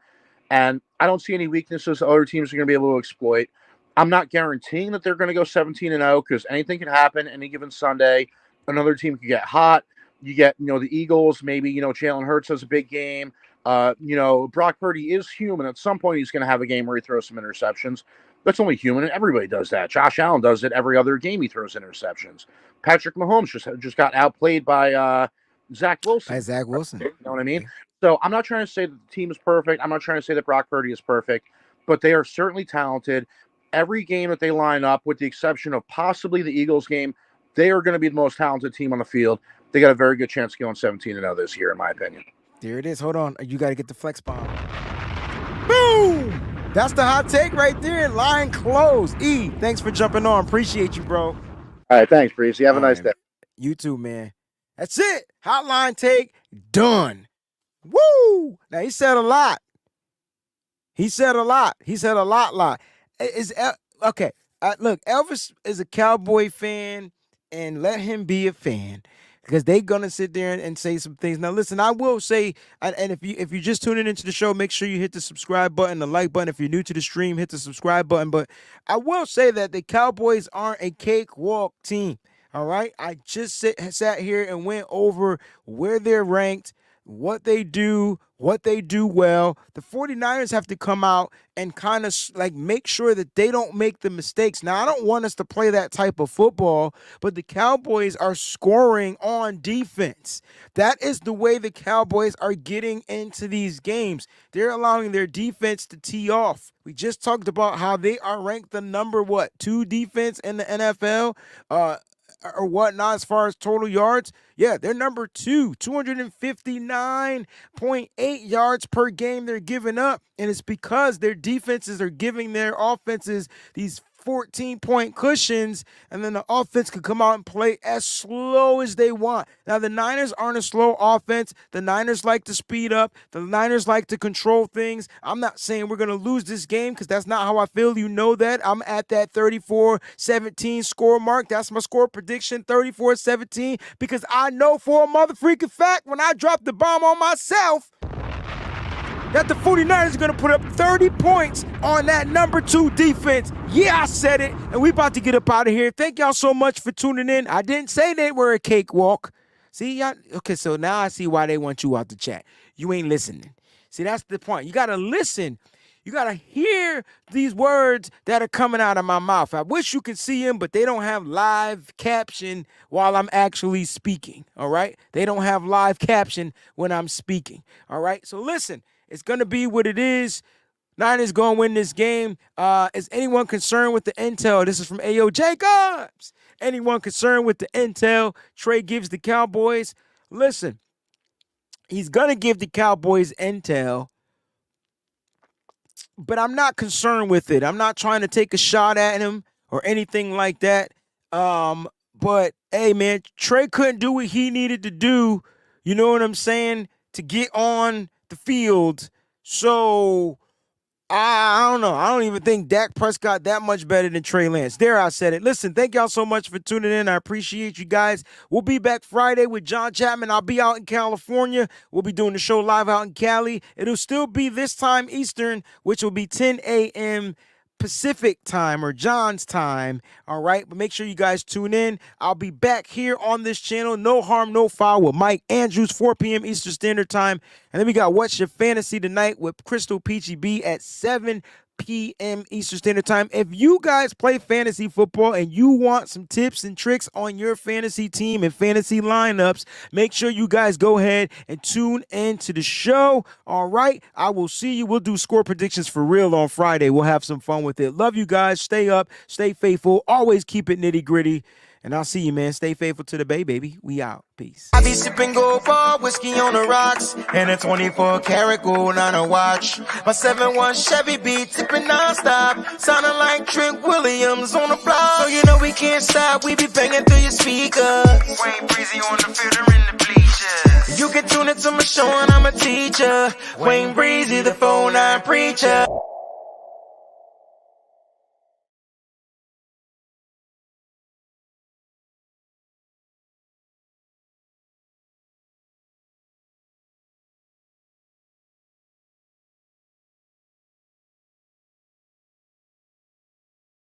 S3: And I don't see any weaknesses other teams are going to be able to exploit. I'm not guaranteeing that they're going to go 17-0, because anything can happen any given Sunday. Another team could get hot. You get, the Eagles, maybe, Jalen Hurts has a big game. Brock Purdy is human. At some point, he's going to have a game where he throws some interceptions. That's only human, and everybody does that. Josh Allen does it every other game. He throws interceptions. Patrick Mahomes just got outplayed by Zach Wilson.
S1: By Zach Wilson.
S3: You know what I mean? So I'm not trying to say that the team is perfect. I'm not trying to say that Brock Purdy is perfect, but they are certainly talented. Every game that they line up, with the exception of possibly the Eagles game, they are going to be the most talented team on the field. they got a very good chance of going 17-0 this year, in my opinion.
S1: There it is. Hold on. You got to get the flex bomb. Boom! That's the hot take right there. Line closed. E, thanks for jumping on. Appreciate you, bro.
S3: All right, thanks, Breezie. Have a nice day.
S1: You too, man. That's it. Hotline take done. Woo! Now, he said a lot. He said a lot. He said a lot. Okay. Look, Elvis is a Cowboy fan, and let him be a fan, because they're gonna sit there and say some things. Now, listen, I will say, and if you're just tuning into the show, make sure you hit the subscribe button, the like button. If you're new to the stream, hit the subscribe button. But I will say that the Cowboys aren't a cakewalk team. All right, I just sat here and went over where they're ranked, what they do well. The 49ers have to come out and kind of like make sure that they don't make the mistakes. Now, I don't want us to play that type of football, but the Cowboys are scoring on defense. That is the way the Cowboys are getting into these games. They're allowing their defense to tee off. We just talked about how they are ranked the number, 2 defense in the NFL, or whatnot, as far as total yards. Yeah, they're number 2, 259.8 yards per game they're giving up. And it's because their defenses are giving their offenses these 14-point cushions, and then the offense can come out and play as slow as they want. Now, the Niners aren't a slow offense. The Niners like to speed up. The Niners like to control things. I'm not saying we're going to lose this game, because that's not how I feel. You know that. I'm at that 34-17 score mark. That's my score prediction, 34-17, because I know for a mother-freaking fact when I drop the bomb on myself that the 49ers are going to put up 30 points on that number 2 defense. Yeah, I said it, and we about to get up out of here. Thank y'all so much for tuning in. I didn't say they were a cakewalk. See, y'all? Okay, so now I see why they want you out the chat. You ain't listening. See, that's the point. You got to listen. You got to hear these words that are coming out of my mouth. I wish you could see them, but they don't have live caption while I'm actually speaking, all right? They don't have live caption when I'm speaking, all right? So listen. It's going to be what it is. Niners going to win this game. Is anyone concerned with the intel? This is from A.O. Jacobs. Anyone concerned with the intel Trey gives the Cowboys? Listen, he's going to give the Cowboys intel, but I'm not concerned with it. I'm not trying to take a shot at him or anything like that. But, hey, man, Trey couldn't do what he needed to do, you know what I'm saying, to get on the field. So I don't know. I don't even think Dak Prescott that much better than Trey Lance. There, I said it. Listen, thank y'all so much for tuning in. I appreciate you guys. We'll be back Friday with John Chapman. I'll be out in California. We'll be doing the show live out in Cali. It'll still be this time Eastern, which will be 10 a.m. Pacific time, or John's time, all right? But make sure you guys tune in. I'll be back here on this channel, No Harm, No Foul, with Mike Andrews, 4 p.m. Eastern Standard Time. And then we got What's Your Fantasy Tonight with Crystal Peachy B at 7 p.m. Eastern Standard Time. If you guys play fantasy football and you want some tips and tricks on your fantasy team and fantasy lineups, make sure you guys go ahead and tune into the show. All right, I will see you. We'll do score predictions for real on Friday. We'll have some fun with it. Love you guys. Stay up, stay faithful. Always keep it nitty gritty. And I'll see you, man. Stay faithful to the Bay, baby. We out. Peace.
S2: I be sipping gold bar, whiskey on the rocks, and a 24 karat gold on a watch. My 7-1 Chevy be tipping nonstop, sounding like Trick Williams on the block. So you know we can't stop, we be banging through your speakers. Wayne Breezie on the field or in the bleachers. You can tune into my show and I'm a teacher. Wayne Breezie, the 4-9 preacher.